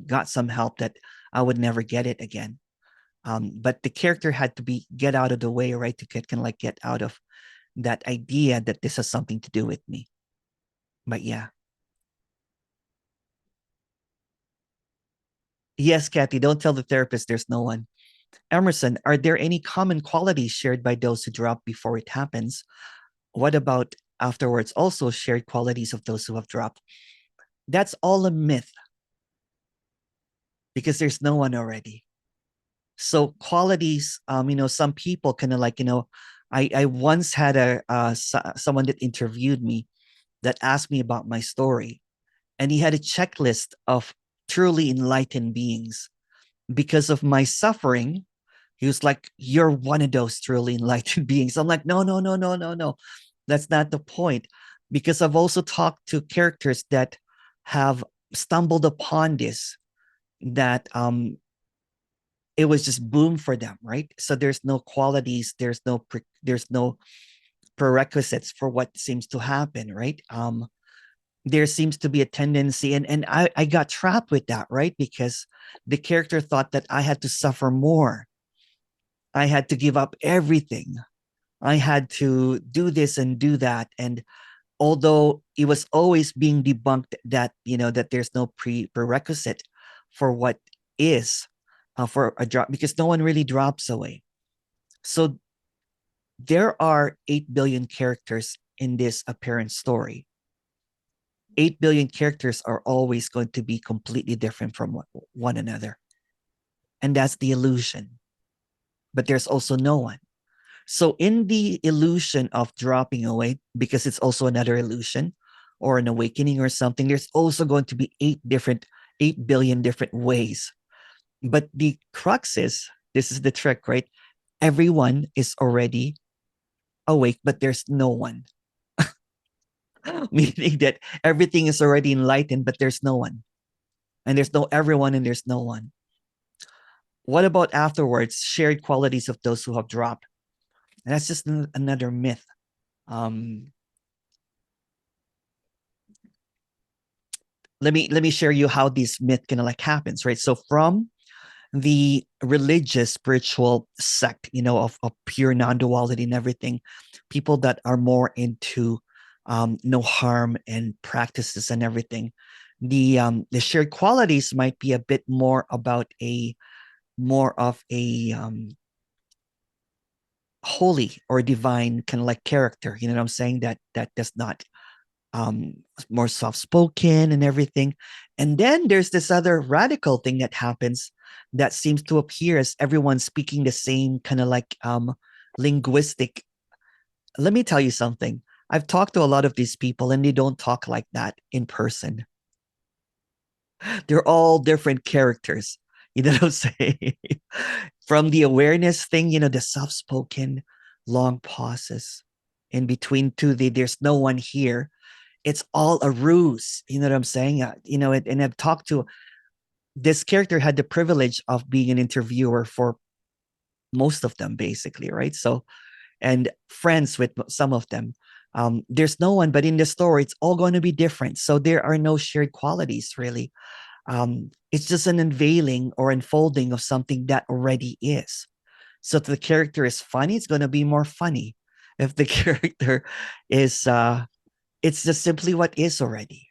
got some help, that I would never get it again. But the character had to get out of the way, right? To get out of that idea that this has something to do with me. But yeah. Yes, Kathy, don't tell the therapist there's no one. Emerson, are there any common qualities shared by those who drop before it happens? What about afterwards? Also shared qualities of those who have dropped? That's all a myth, because there's no one already. So qualities, some people kind of like, I once had someone that interviewed me that asked me about my story, and he had a checklist of truly enlightened beings. Because of my suffering, he was like, "You're one of those truly enlightened beings." I'm like, "No, no, no, no, no, no. That's not the point." Because I've also talked to characters that have stumbled upon this, that it was just boom for them, right? So there's no qualities, there's no prerequisites for what seems to happen, right? There seems to be a tendency, and I got trapped with that, right? Because the character thought that I had to suffer more. I had to give up everything. I had to do this and do that. And although it was always being debunked that, that there's no prerequisite for what is, for a drop, because no one really drops away. So there are 8 billion characters in this apparent story. 8 billion characters are always going to be completely different from one another. And that's the illusion. But there's also no one. So in the illusion of dropping away, because it's also another illusion or an awakening or something, there's also going to be 8 billion different ways. But the crux is, this is the trick, right? Everyone is already awake, but there's no one. Meaning that everything is already enlightened, but there's no one. And there's no everyone and there's no one. What about afterwards? Shared qualities of those who have dropped. And that's just another myth. Let me share you how this myth kind of like happens, right? So from the religious spiritual sect, of pure non-duality and everything, people that are more into no harm and practices and everything, the shared qualities might be a bit more about more of a holy or divine kind of like character, you know what I'm saying, that does not, more soft-spoken and everything. And then there's this other radical thing that happens that seems to appear as everyone speaking the same kind of like linguistic. Let me tell you something. I've talked to a lot of these people and they don't talk like that in person. They're all different characters. You know what I'm saying? From the awareness thing, the soft-spoken, long pauses in between there's no one here. It's all a ruse. You know what I'm saying? And I've talked to this character, had the privilege of being an interviewer for most of them, basically, right? So, and friends with some of them. There's no one, but in the story, it's all going to be different. So there are no shared qualities, really. It's just an unveiling or unfolding of something that already is. So if the character is funny, it's going to be more funny. If the character is, it's just simply what is already.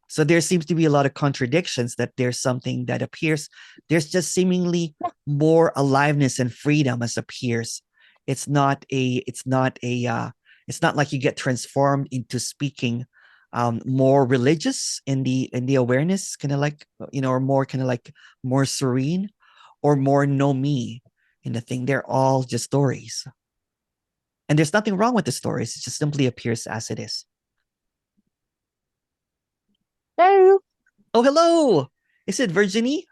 So there seems to be a lot of contradictions, that there's something that appears. There's just seemingly more aliveness and freedom as appears. It's not like you get transformed into speaking more religious in the awareness, kind of like, or more kind of like more serene, or more know me in the thing. They're all just stories. And there's nothing wrong with the stories. It just simply appears as it is. Hello. Oh, hello. Is it Virginie?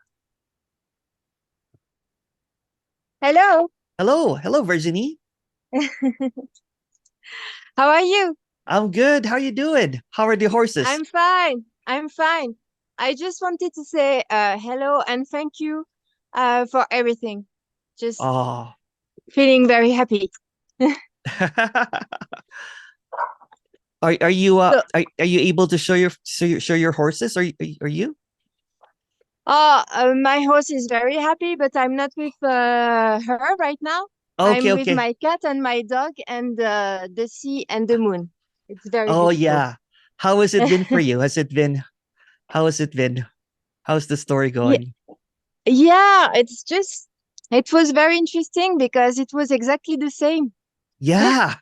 Hello. Hello. Hello, Virginie. How are you? I'm good. How are you doing? How are the horses? I'm fine. I'm fine. I just wanted to say hello and thank you for everything. Just Oh. feeling very happy. Are you So, are you able to show your horses? Are you? my horse is very happy, but I'm not with her right now. Okay, I'm with okay. my cat and my dog and the sea and the moon. It's very Oh beautiful. yeah. How has it been for you? How has it been? How's the story Yeah, going? yeah, it was very interesting because it was exactly the same. Yeah.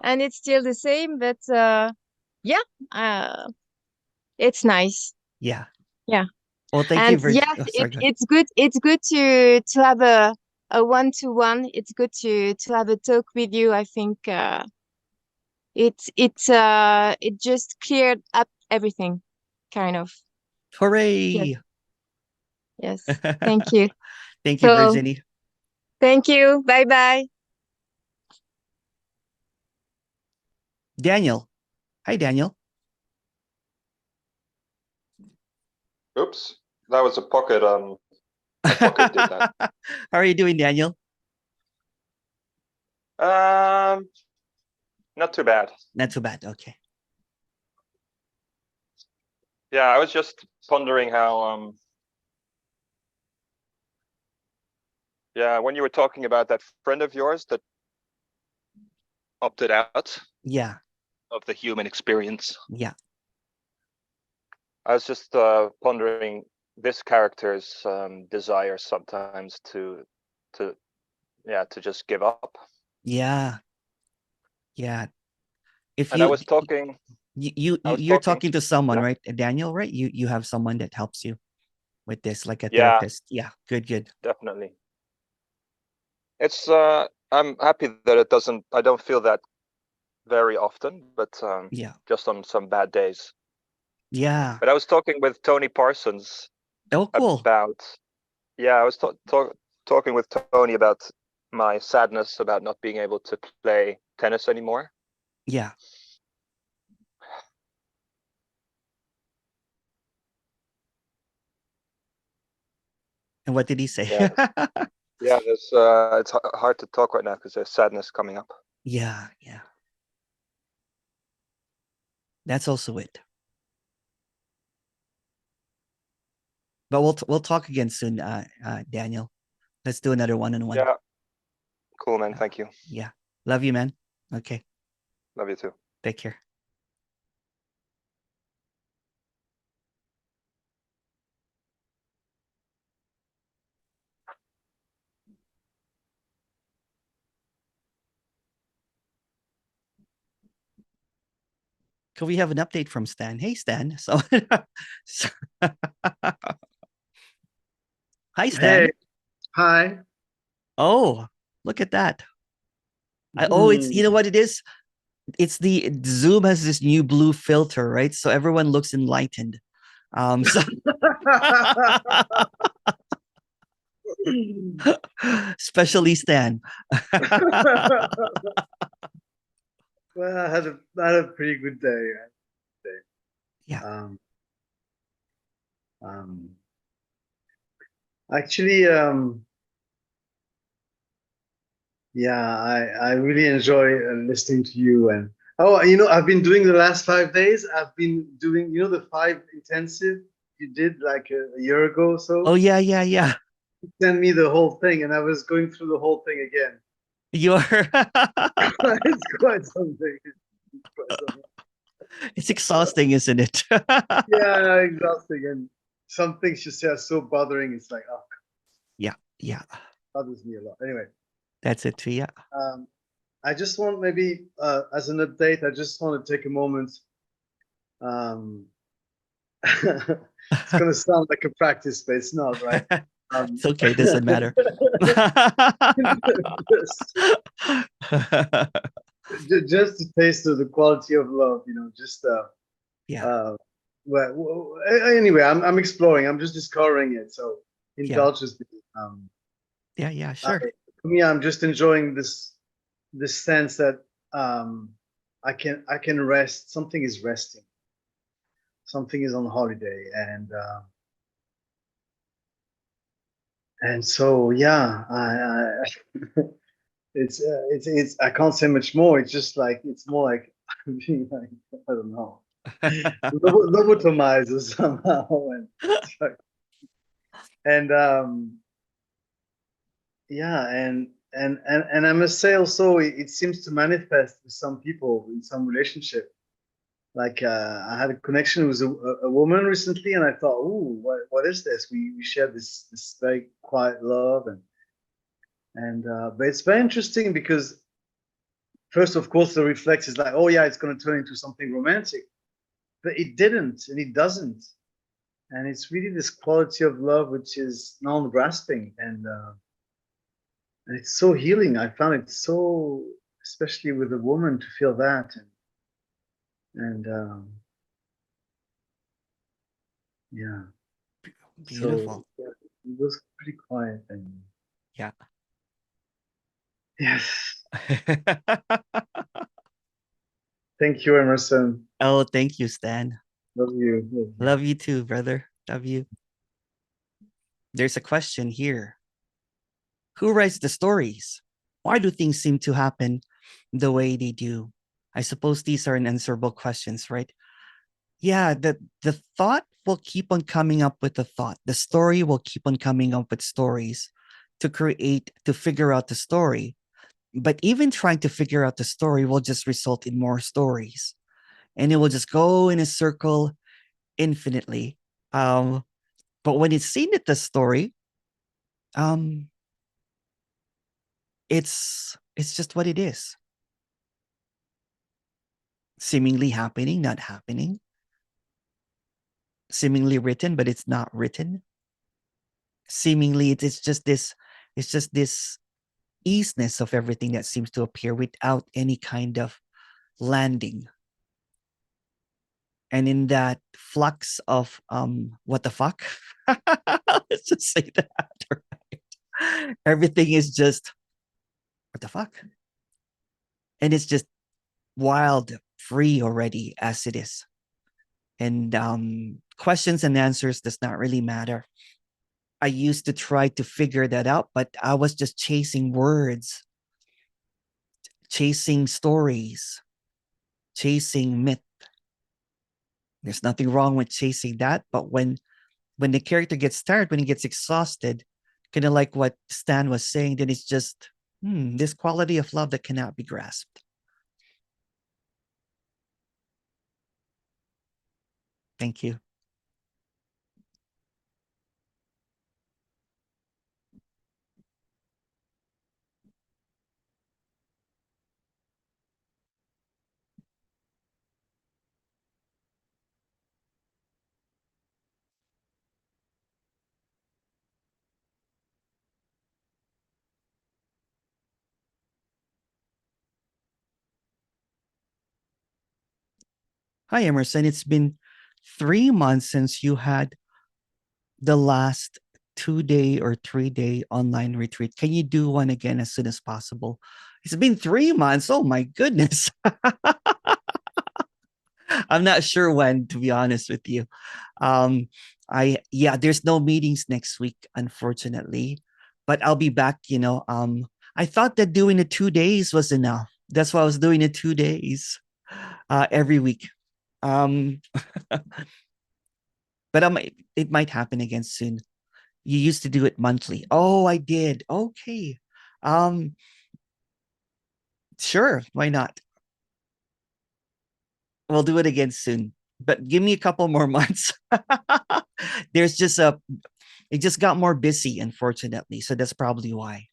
And it's still the same, but yeah, uh, it's nice. Yeah. Yeah. Well, thank you, And Virg. yes, Oh, sorry, go ahead. it's good to have a one-to-one. It's good to have a talk with you. I think it just cleared up everything, kind of. Yes, Hooray. yes. Thank you. Thank you, So Virginie. thank you. Bye bye. Daniel. Hi, Daniel. Oops, that was a pocket. A pocket did that. How are you doing, Daniel? Not too bad. Not too bad. Okay. Yeah, I was just pondering how yeah, when you were talking about that friend of yours that opted out Yeah. of the human experience, Yeah. I was just pondering this character's desire sometimes to just give up. Yeah. Yeah. If And I you was talking, you're talking to someone, yeah, right, Daniel? Right? You have someone that helps you with this, like a yeah, therapist. Yeah. Good. definitely. It's I'm happy that it doesn't. I don't feel that very often, but Yeah. just on some bad days. Yeah. But I was talking with Tony Parsons Oh, cool. about, yeah, I was talking with Tony about my sadness about not being able to play tennis anymore. Yeah. And what did he say? Yeah, yeah. It's hard to talk right now because there's sadness coming up. Yeah. That's also it. But we'll talk again soon, Daniel. Let's do another one-on-one. Yeah, cool, man. Thank you. Yeah. Love you, man. Okay. Love you too. Take care. Could we have an update from Stan? Hey, Stan. So, hi, Stan. Hey, hi. Oh, look at that. It's, you know Hmm. what it is? It's the Zoom has this new blue filter, right? So everyone looks enlightened. So especially Stan. Well, I had a pretty good day. Yeah. Um, um, actually, yeah, I really enjoy listening to you. And I've been doing the last 5 days. I've been doing, the 5 intensive you did like a year ago or so. Oh yeah. You sent me the whole thing, and I was going through the whole thing again. You're It's quite something. it's exhausting, isn't it? Yeah, exhausting. And some things you say are so bothering. It's like, oh, Yeah. bothers me a lot. Anyway, That's it too. Yeah. I just want maybe as an update, I just want to take a moment. It's going to sound like a practice, but it's not, right? It's okay, doesn't matter. just, just to taste of the quality of love, just Yeah. anyway, I'm exploring. I'm just discovering it. So indulge us. Yeah, sure. For me, I'm just enjoying this sense that I can rest. Something is resting. Something is on holiday, and so yeah, it's I can't say much more. It's just like it's more like I'm being like I don't know, lobotomized somehow, and yeah, and I must say also it seems to manifest with some people in some relationship. Like I had a connection with a woman recently, and I thought, "Ooh, what is this?" We share this very quiet love, and but it's very interesting because first, of course, the reflex is like, "Oh yeah, it's going to turn into something romantic," but it didn't, and it doesn't, and it's really this quality of love which is non-grasping, and it's so healing. I found it so, especially with a woman, to feel that, and yeah. Beautiful. So it was pretty quiet and Yeah. yes. Thank you, Emerson. Oh, thank you, Stan. Love you. Love you. Love you too, brother. Love you. There's a question here. Who writes the stories? Why do things seem to happen the way they do? I suppose these are unanswerable questions, right? Yeah, the thought will keep on coming up with the thought. The story will keep on coming up with stories to figure out the story. But even trying to figure out the story will just result in more stories. And it will just go in a circle infinitely. But when it's seen at the story, um, it's just what it is. Seemingly happening, not happening. Seemingly written, but it's not written. Seemingly it's just this easiness of everything that seems to appear without any kind of landing. And in that flux of what the fuck? Let's just say that, right? Everything is just what the fuck? And it's just wild, free already as it is. And questions and answers does not really matter. I used to try to figure that out, but I was just chasing words, chasing stories, chasing myth. There's nothing wrong with chasing that, but when the character gets tired, when he gets exhausted, kind of like what Stan was saying, then it's just this quality of love that cannot be grasped. Thank you. Hi, Emerson. It's been 3 months since you had the last 2-day or 3-day online retreat. Can you do one again as soon as possible? It's been 3 months. Oh my goodness. I'm not sure when, to be honest with you. There's no meetings next week, unfortunately, but I'll be back. I thought that doing the 2 days was enough. That's why I was doing the 2 days every week. Um, but it might happen again soon. You used to do it monthly. Oh, I did. Okay. Um, sure. Why not? We'll do it again soon. But give me a couple more months. There's just it just got more busy, unfortunately. So that's probably why.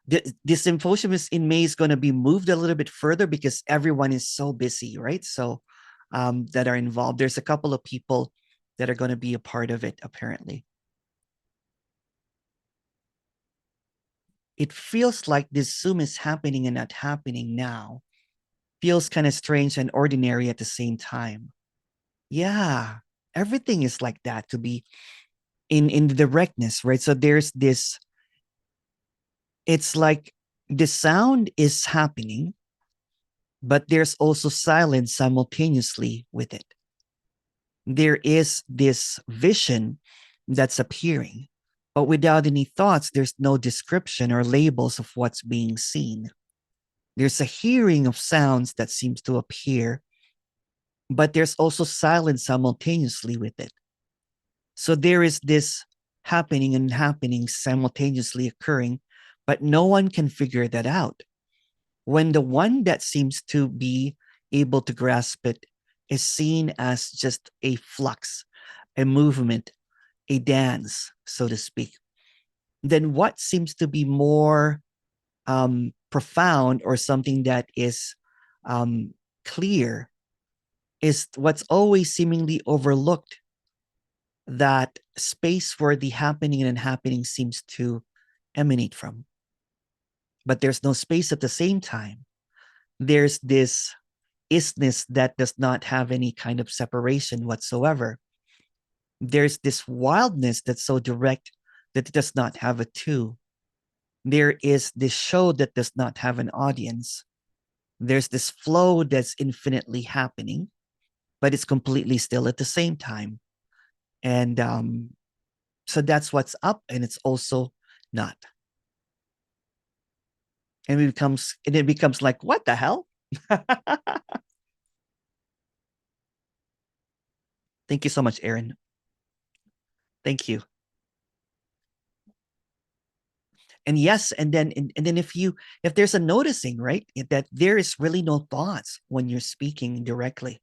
The symposium is in May is going to be moved a little bit further because everyone is so busy, right? So that are involved. There's a couple of people that are going to be a part of it, apparently. it feels like this Zoom is happening and not happening now. Feels kind of strange and ordinary at the same time. Yeah, everything is like that to be in the directness, right? So there's this, it's like the sound is happening, but there's also silence simultaneously with it. There is this vision that's appearing, but without any thoughts, there's no description or labels of what's being seen. There's a hearing of sounds that seems to appear, but there's also silence simultaneously with it. So there is this happening and happening simultaneously occurring, but no one can figure that out. When the one that seems to be able to grasp it is seen as just a flux, a movement, a dance, so to speak, then what seems to be more profound or something that is clear is what's always seemingly overlooked, that space where the happening and unhappening seems to emanate from. But there's no space at the same time. There's this isness that does not have any kind of separation whatsoever. There's this wildness that's so direct that it does not have a two. There is this show that does not have an audience. There's this flow that's infinitely happening, but it's completely still at the same time. And so that's what's up, and it's also not. And it becomes like, what the hell? Thank you so much, Aaron. Thank you. And yes, and then if there's a noticing, right, that there is really no thoughts when you're speaking directly.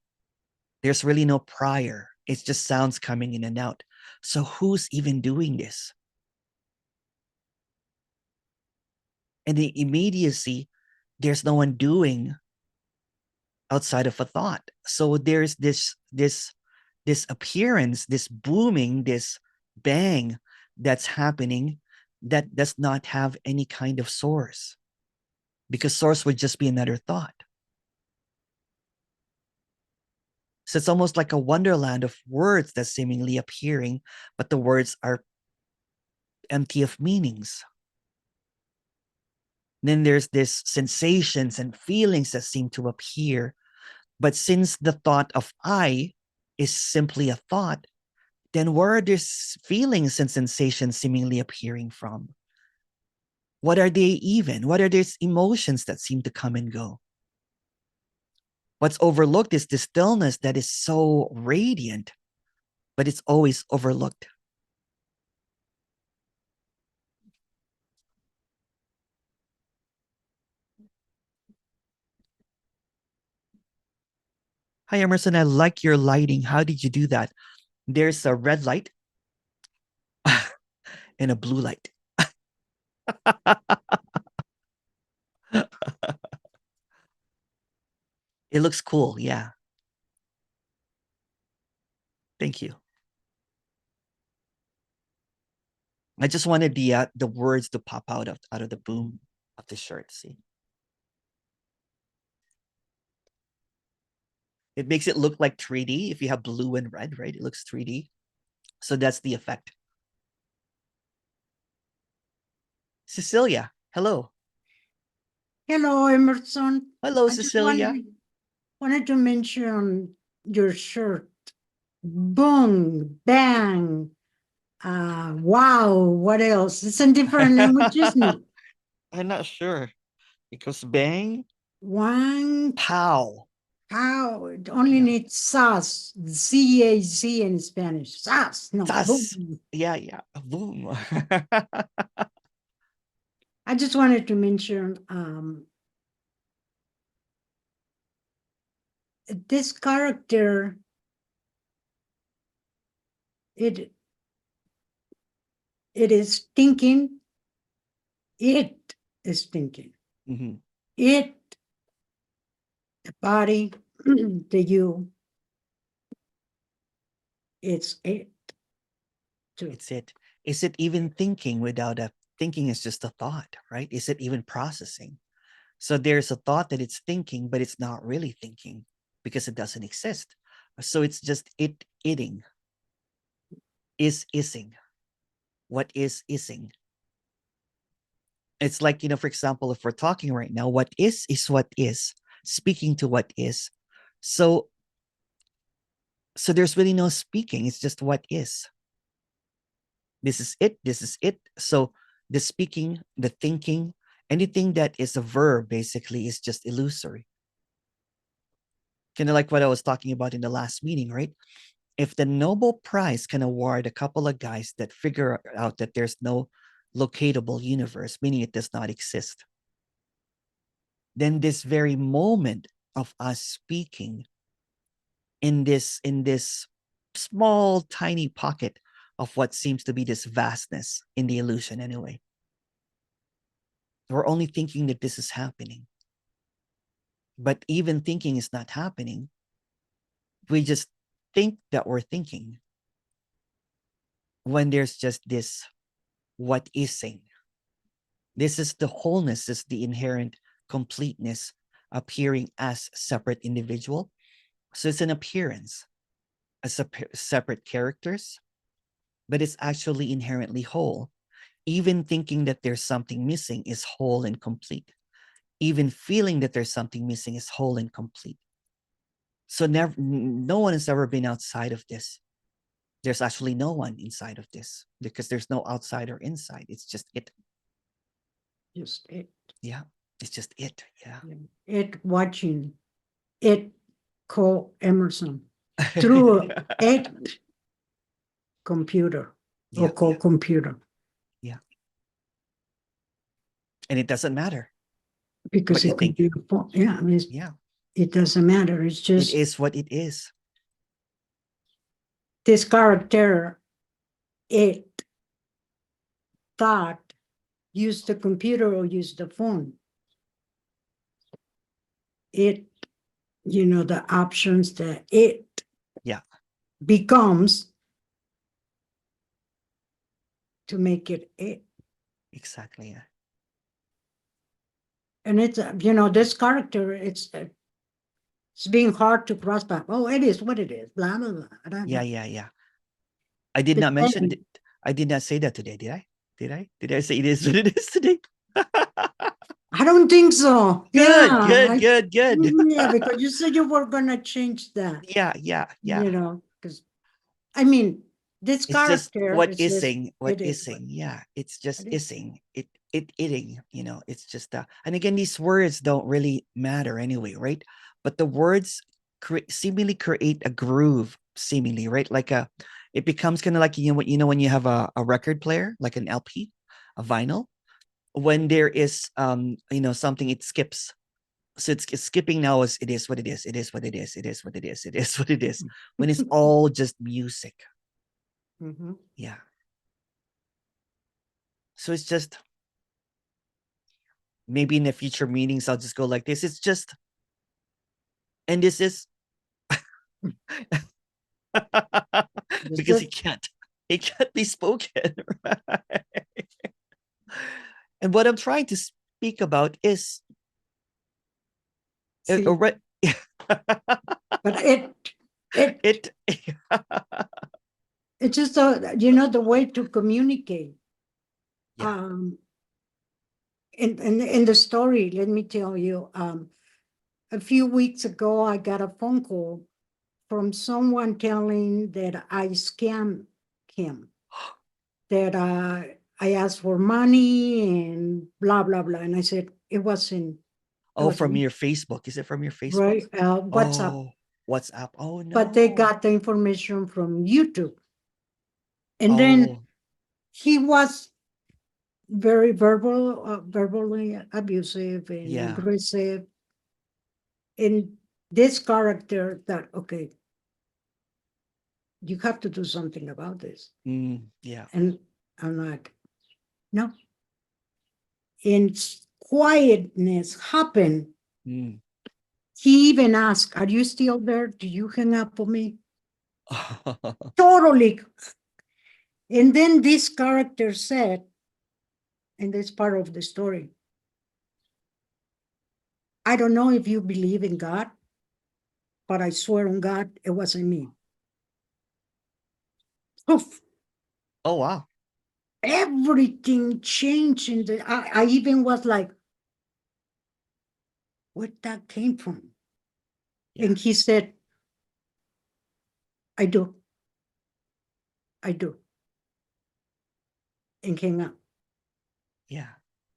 There's really no prior. It's just sounds coming in and out. So who's even doing this? And the immediacy, there's no one doing outside of a thought. So there's this appearance, this booming, this bang that's happening that does not have any kind of source, because source would just be another thought. So it's almost like a wonderland of words that's seemingly appearing, but the words are empty of meanings. Then there's this sensations and feelings that seem to appear, but since the thought of I is simply a thought, then where are these feelings and sensations seemingly appearing from? What are they even? What are these emotions that seem to come and go? What's overlooked is the stillness that is so radiant, but it's always overlooked. Hi, Emerson, I like your lighting. How did you do that? There's a red light and a blue light. It looks cool. Yeah. Thank you. I just wanted the words to pop out of the boom of the shirt. See, it makes it look like 3D. If you have blue and red, right? It looks 3D. So that's the effect. Cecilia, hello. Hello, Emerson. Hello, I just Cecilia. wanted to mention your shirt. Boom, bang, wow, what else? It's in different languages, no? I'm not sure. Because bang, Wang, pow. how? It only Yeah. needs sas, Z-A-Z in Spanish. Sas, no, Tas. boom. Yeah. Boom. I just wanted to mention this character, it is thinking, it is thinking. Mhm. It, the body, the you, it's it too. It's it. Is it even thinking without a thinking is just a thought, right? Is it even processing? So there's a thought that it's thinking, but it's not really thinking because it doesn't exist. So it's just itting, ising. What is ising? It's like, for example, if we're talking right now, what is what is, speaking to what is. So there's really no speaking. It's just what is. This is it. This is it. So the speaking, the thinking, anything that is a verb basically is just illusory. Kind of like what I was talking about in the last meeting, right? If the Nobel Prize can award a couple of guys that figure out that there's no locatable universe, meaning it does not exist, then this very moment of us speaking in this small tiny pocket of what seems to be this vastness in the illusion anyway, we're only thinking that this is happening. But even thinking is not happening. We just think that we're thinking when there's just this what ising. This is the wholeness, is the inherent completeness appearing as separate individual. So it's an appearance as separate characters, but it's actually inherently whole. Even thinking that there's something missing is whole and complete. Even feeling that there's something missing is whole and complete. So no one has ever been outside of this. There's actually no one inside of this because there's no outside or inside. It's just it. Just it. Yeah, it's just it. Yeah. It watching. It call Emerson through it computer or call computer. Yeah. And it doesn't matter. Because it could be a phone. Yeah, I mean, yeah. It doesn't matter. It's just it is what it is. This character, it thought, use the computer or use the phone. It, the options that it becomes to make it it. Exactly. Yeah. And it's, this character, it's being hard to cross back. Oh, it is what it is. Blah, blah, blah. Yeah. I did not mention, I did not say that today, did I? Did I say it is what it is today? I don't think so. Good. Yeah, because you said you were going to change that. Yeah. Because, I mean, this it's just character. What ising. Yeah, it's just it ising. Itting, it's just, and again, these words don't really matter anyway, right? But the words seemingly create a groove, seemingly, right? Like it becomes kind of like, when you have a record player, like an LP, a vinyl, when there is, something, it skips. So it's skipping now as it is what it is. It is what it is. It is what it is. It is what it is. When it's all just music. Mm-hmm. Yeah. So it's just, maybe in the future meetings, I'll just go like this. It's just, and this is, because it can't be spoken. Right? And what I'm trying to speak about is, but it's just the way to communicate. Yeah. In the story, let me tell you, a few weeks ago, I got a phone call from someone telling that I scammed him, that I asked for money and blah, blah, blah. And I said, it wasn't. From your Facebook. Is it from your Facebook? Right. WhatsApp. WhatsApp. Oh, no. But they got the information from YouTube. And then he was very verbally abusive and aggressive. And this character that, okay, you have to do something about this. Yeah. And I'm like, no. And quietness happened. He even asked, are you still there? Do you hang up on me? Totally. And then this character said, and that's part of the story. I don't know if you believe in God, but I swear on God, it wasn't me. Poof, Oh, wow. everything changed. I even was like, where that came from? Yeah. And he said, I do. I do. And hang up. Yeah.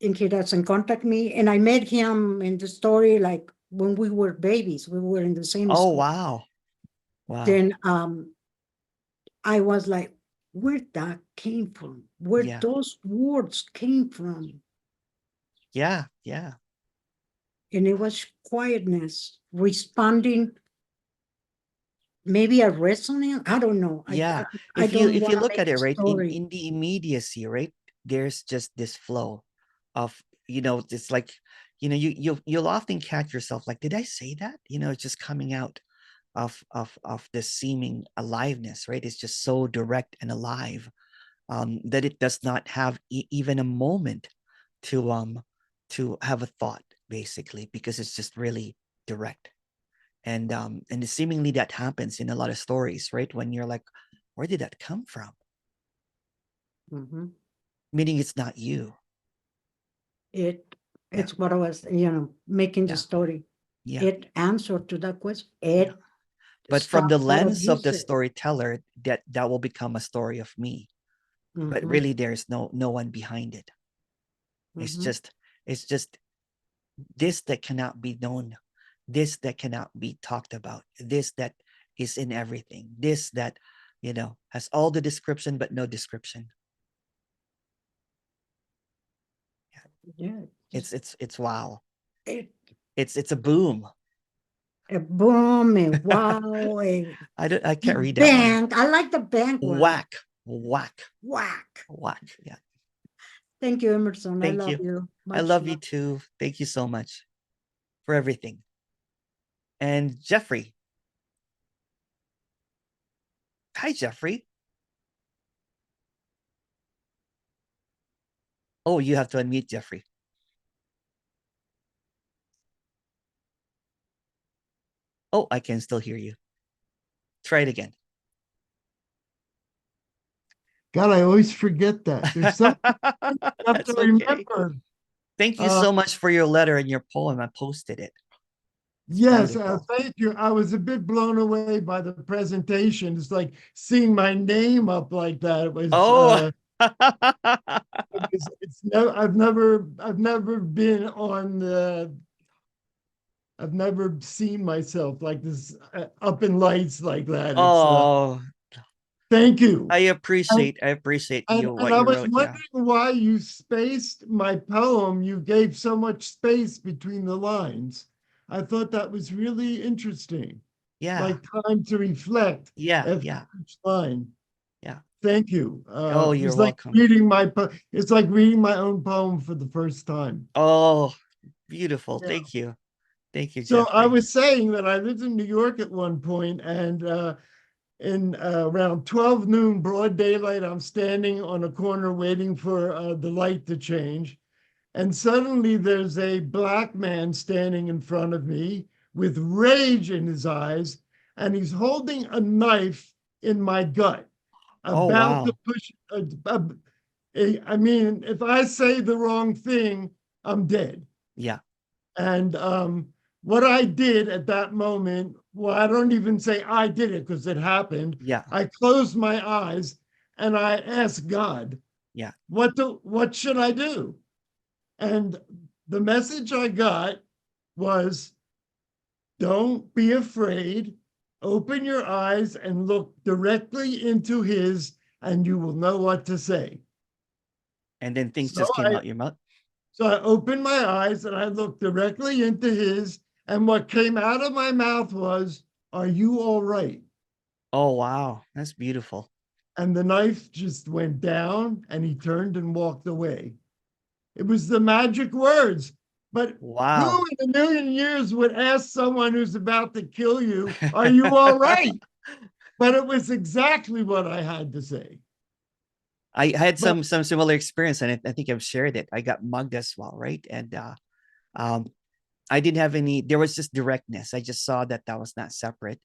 And he doesn't contact me. And I met him in the story, like when we were babies, we were in the same Oh, school. wow. Wow. Then I was like, where that came from, where Yeah. those words came from. Yeah. Yeah. And it was quietness, responding, maybe a resonance. I don't know. Yeah. I If you don't want to look make at it, a right, story. in the immediacy, right, there's just this flow of, it's like, you'll often catch yourself like, did I say that? It's just coming out of this seeming aliveness, right? It's just so direct and alive, that it does not have even a moment to have a thought, basically, because it's just really direct. And seemingly that happens in a lot of stories, right? When you're like, where did that come from? Mhm. Meaning it's not you. It's what I was, making the Yeah. story. Yeah. It answered to that question. But from the stopped what lens of the abusive. storyteller, that will become a story of me. But Mhm, really there's no one behind it. It's mhm. just this that cannot be known, this that cannot be talked about, this that is in everything, this that has all the description but no description. Yeah, It's wow. it, It's a boom. a boom, a wow, a I can't read that one. bang. I like the bang one. Whack, whack, Whack. whack. Yeah. Thank you, Emerson. I Thank love you. you. I Much love you love. too. Thank you so much for everything. And Jeffrey. Hi, Jeffrey. Oh, you have to unmute Jeffrey. Oh, I can still hear you. Try it again. God, I always forget that. There's something I have That's to okay. remember. Thank you so much for your letter and your poem. I posted it. It's Yes, beautiful. thank you. I was a bit blown away by the presentation. It's like seeing my name up like that. It was. Oh. It's no. I've never been on the. I've never seen myself like this up in lights like that. It's. Oh, Thank you. I appreciate you what I you was wrote. wondering why you spaced my poem. You gave so much space between the lines. I thought that was really interesting. Yeah. Like time to reflect after each line. Yeah. Thank you. Oh, you're it's like welcome. reading it's like reading my own poem for the first time. Oh, beautiful. Yeah. Thank you. Thank you, So Jeffrey. I was saying that I lived in New York at one point, and in around 12 noon, broad daylight, I'm standing on a corner waiting for the light to change. And suddenly there's a black man standing in front of me with rage in his eyes, and he's holding a knife in my gut, about to push. I mean, if I say the wrong thing, I'm dead. Yeah. And what I did at that moment, well, I don't even say I did it because it happened. Yeah. I closed my eyes and I asked God, yeah, what should I do? And the message I got was, don't be afraid. Open your eyes and look directly into his, and you will know what to say. And then things just came out your mouth. So I opened my eyes and I looked directly into his, and what came out of my mouth was, "Are you all right?" Oh, wow. That's beautiful. And the knife just went down and he turned and walked away. It was the magic words. But wow. Who in a million years would ask someone who's about to kill you, "Are you all right?" But it was exactly what I had to say. I had But some similar experience, and I think I've shared it. I got mugged as well, right? And um, I didn't have any. There was just directness. I just saw that that was not separate,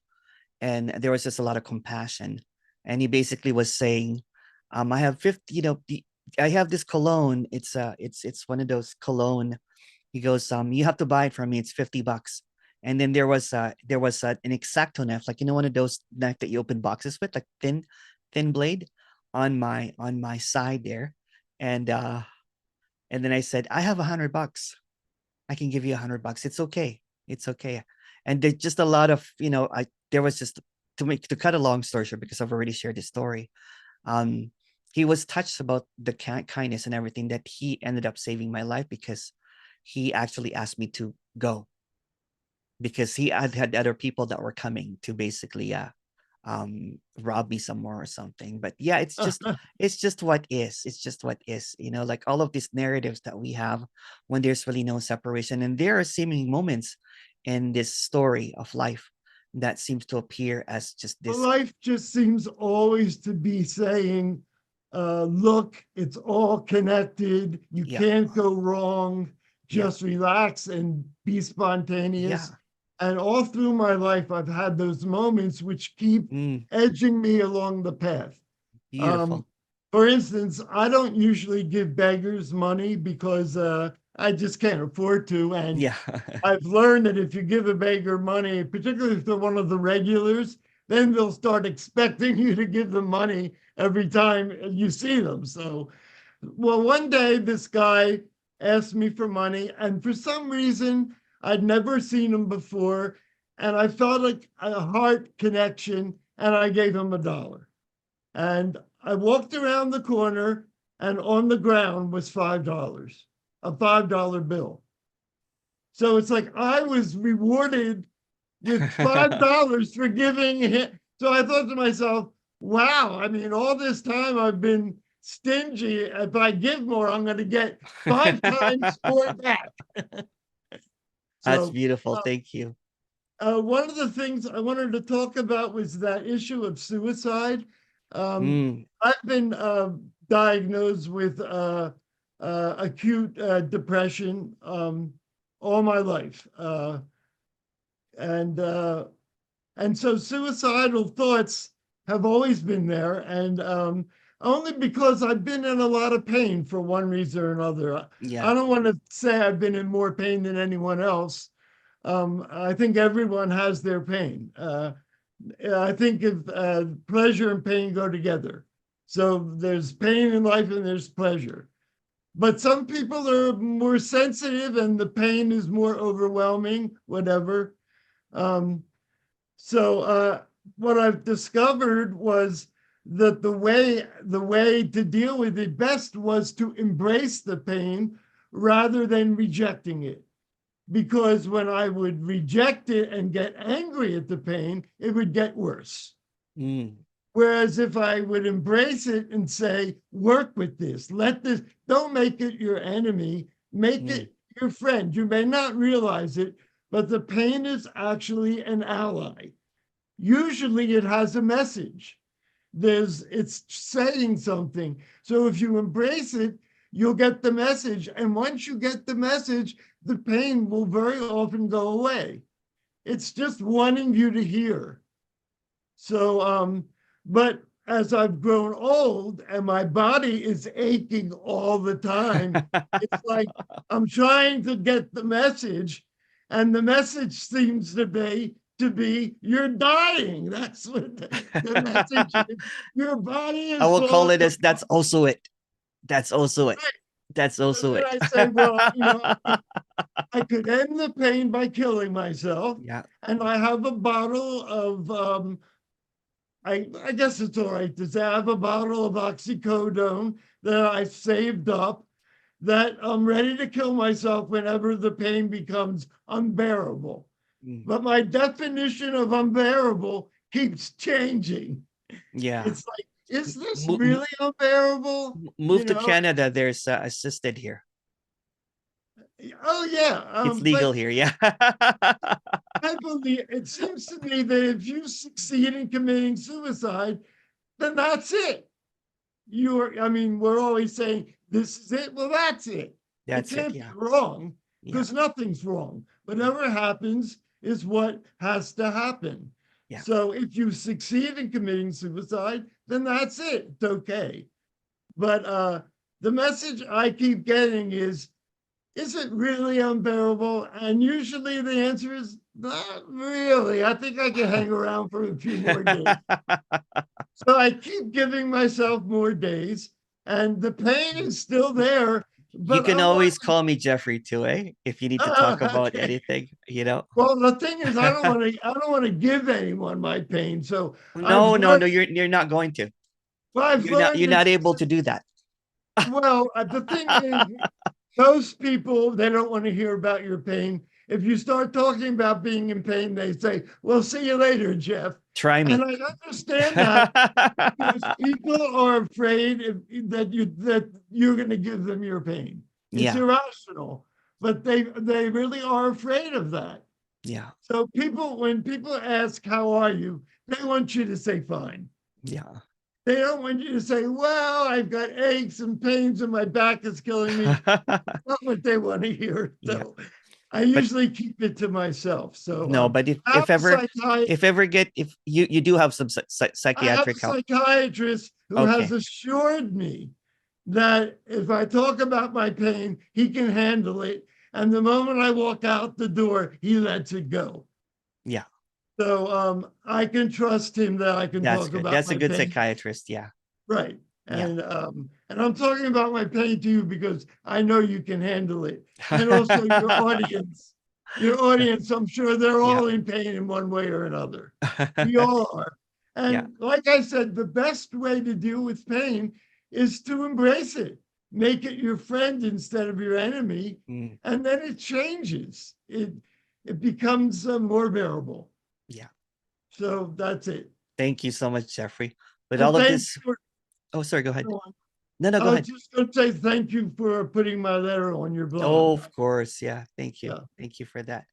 and there was just a lot of compassion. And he basically was saying, I have 50. I have this cologne. It's one of those cologne. He goes, you have to buy it from me. It's $50. And then there was an Exacto knife, like one of those knife that you open boxes with, like thin blade, on my side there, and then I said, I have $100. I can give you $100. It's okay. It's okay. And there's just a lot of, there was just to cut a long story short, because I've already shared this story. Um, he was touched about the kindness and everything, that he ended up saving my life, because he actually asked me to go, because he had other people that were coming to basically rob me some more or something. But yeah, it's just what is. It's just what is. Like all of these narratives that we have, when there's really no separation, and there are seeming moments in this story of life that seems to appear as just this. life just seems always to be saying, look, it's all connected. You Yeah. can't go wrong. Yeah. Just relax and be spontaneous. Yeah. And all through my life, I've had those moments which keep edging me along the path. Beautiful. For instance, I don't usually give beggars money because I just can't afford to. And Yeah. I've learned that if you give a beggar money, particularly if they're one of the regulars, then they'll start expecting you to give them money every time you see them. So, well, one day this guy asked me for money, and for some reason, I'd never seen him before, and I felt like a heart connection, and I gave him $1. And I walked around the corner, and on the ground was $5, a $5 bill. So it's like I was rewarded with $5 for giving him. So I thought to myself, wow, I mean, all this time I've been stingy. If I give more, I'm going to get 5 times more back. That's So beautiful. Thank you. one of the things I wanted to talk about was that issue of suicide. I've been diagnosed with acute depression all my life. And so suicidal thoughts have always been there, and only because I've been in a lot of pain for one reason or another. Yeah. I don't want to say I've been in more pain than anyone else. I think everyone has their pain. I think if pleasure and pain go together. So there's pain in life and there's pleasure. But some people are more sensitive and the pain is more overwhelming, whatever. So what I've discovered was that the way to deal with it best was to embrace the pain rather than rejecting it. Because when I would reject it and get angry at the pain, it would get worse. Whereas if I would embrace it and say, work with this, don't make it your enemy, make it your friend. You may not realize it, but the pain is actually an ally. Usually it has a message. It's saying something. So if you embrace it, you'll get the message. And once you get the message, the pain will very often go away. It's just wanting you to hear. So, but as I've grown old and my body is aching all the time, it's like I'm trying to get the message, and the message seems to be you're dying. That's what the message is. Your body is. I will call it as that's also it. That's also it. That's also it. I say, well, I could end the pain by killing myself. Yeah. And I have a bottle of I guess it's all right to say I have a bottle of oxycodone that I saved up, that I'm ready to kill myself whenever the pain becomes unbearable. But my definition of unbearable keeps changing. Yeah. It's like, is this really unbearable? Move to Canada. There's assisted here. Oh yeah, it's legal here. Yeah. I believe it seems to me that if you succeed in committing suicide, then that's it. I mean, we're always saying, this is it. Well, that's it. That's It can't it. Yeah. be wrong Yeah. because nothing's wrong. Whatever happens is what has to happen. Yeah. So if you succeed in committing suicide, then that's it. It's okay. But the message I keep getting is it really unbearable? And usually the answer is not really. I think I can hang around for a few more days. So I keep giving myself more days, and the pain is still there. But You can always call me Jeffrey too, eh? If you need to talk about okay. anything, you know. Well, the thing is, I don't want to give anyone my pain. So No, you're not going to. I've You're learned not able to do that. well, the thing is, those people, they don't want to hear about your pain. If you start talking about being in pain, they say, well, see you later, Jeff. Try me. And I understand that because people are afraid that you're going to give them your pain. It's Yeah. irrational, but they really are afraid of that. Yeah. So when people ask, how are you? They want you to say fine. Yeah. They don't want you to say, well, I've got aches and pains and my back is killing me. That's not what they want to hear. So I usually keep it to myself. So no, but if you do have some psychiatric I have a help. psychiatrist who has assured me that if I talk about my pain, he can handle it. And the moment I walk out the door, he lets it go. Yeah. So I can trust him that I can That's talk good. about That's my a good pain. psychiatrist. Yeah. Right. Yeah. And I'm talking about my pain to you because I know you can handle it. And also your audience. Your audience, I'm sure they're all in pain in one way or another. We all are. And like I said, the best way to deal with pain is to embrace it. Make it your friend instead of your enemy. Mm. And then it changes. It becomes more bearable. Yeah. So that's it. Thank you so much, Jeffrey. With And all of thank this. you. Oh, sorry. Go ahead. Go on. No, go I was ahead. just going to say thank you for putting my letter on your blog. Oh, of course. Yeah. Thank you. Yeah. Thank you for that.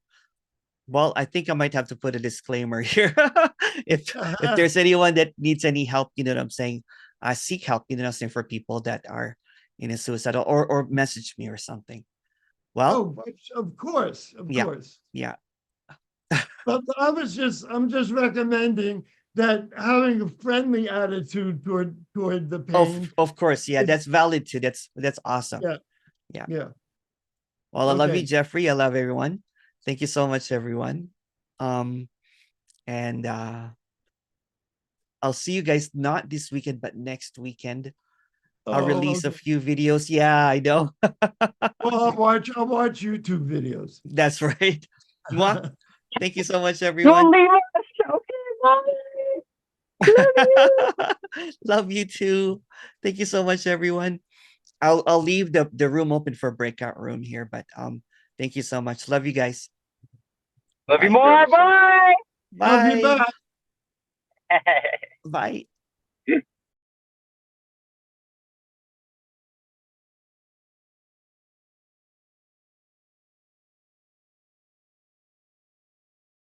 Well, I think I might have to put a disclaimer here. if there's anyone that needs any help, you know what I'm saying? I seek help, you know what I'm saying, for people that are suicidal or message me or something. Well, of course. Yeah. But I'm just recommending that having a friendly attitude toward the pain. Of course. Yeah, that's valid too. That's awesome. Yeah. Well, I love you, Jeffrey. I love everyone. Thank you so much, everyone. And I'll see you guys not this weekend, but next weekend. I'll release a few videos. Yeah, I know. Well, I'll watch YouTube videos. That's right. Mwah. Thank you so much, everyone. Love you too. Thank you so much, everyone. I'll leave the room open for breakout room here, but thank you so much. Love you guys. Love you more. Bye. Bye. Love you back. Bye.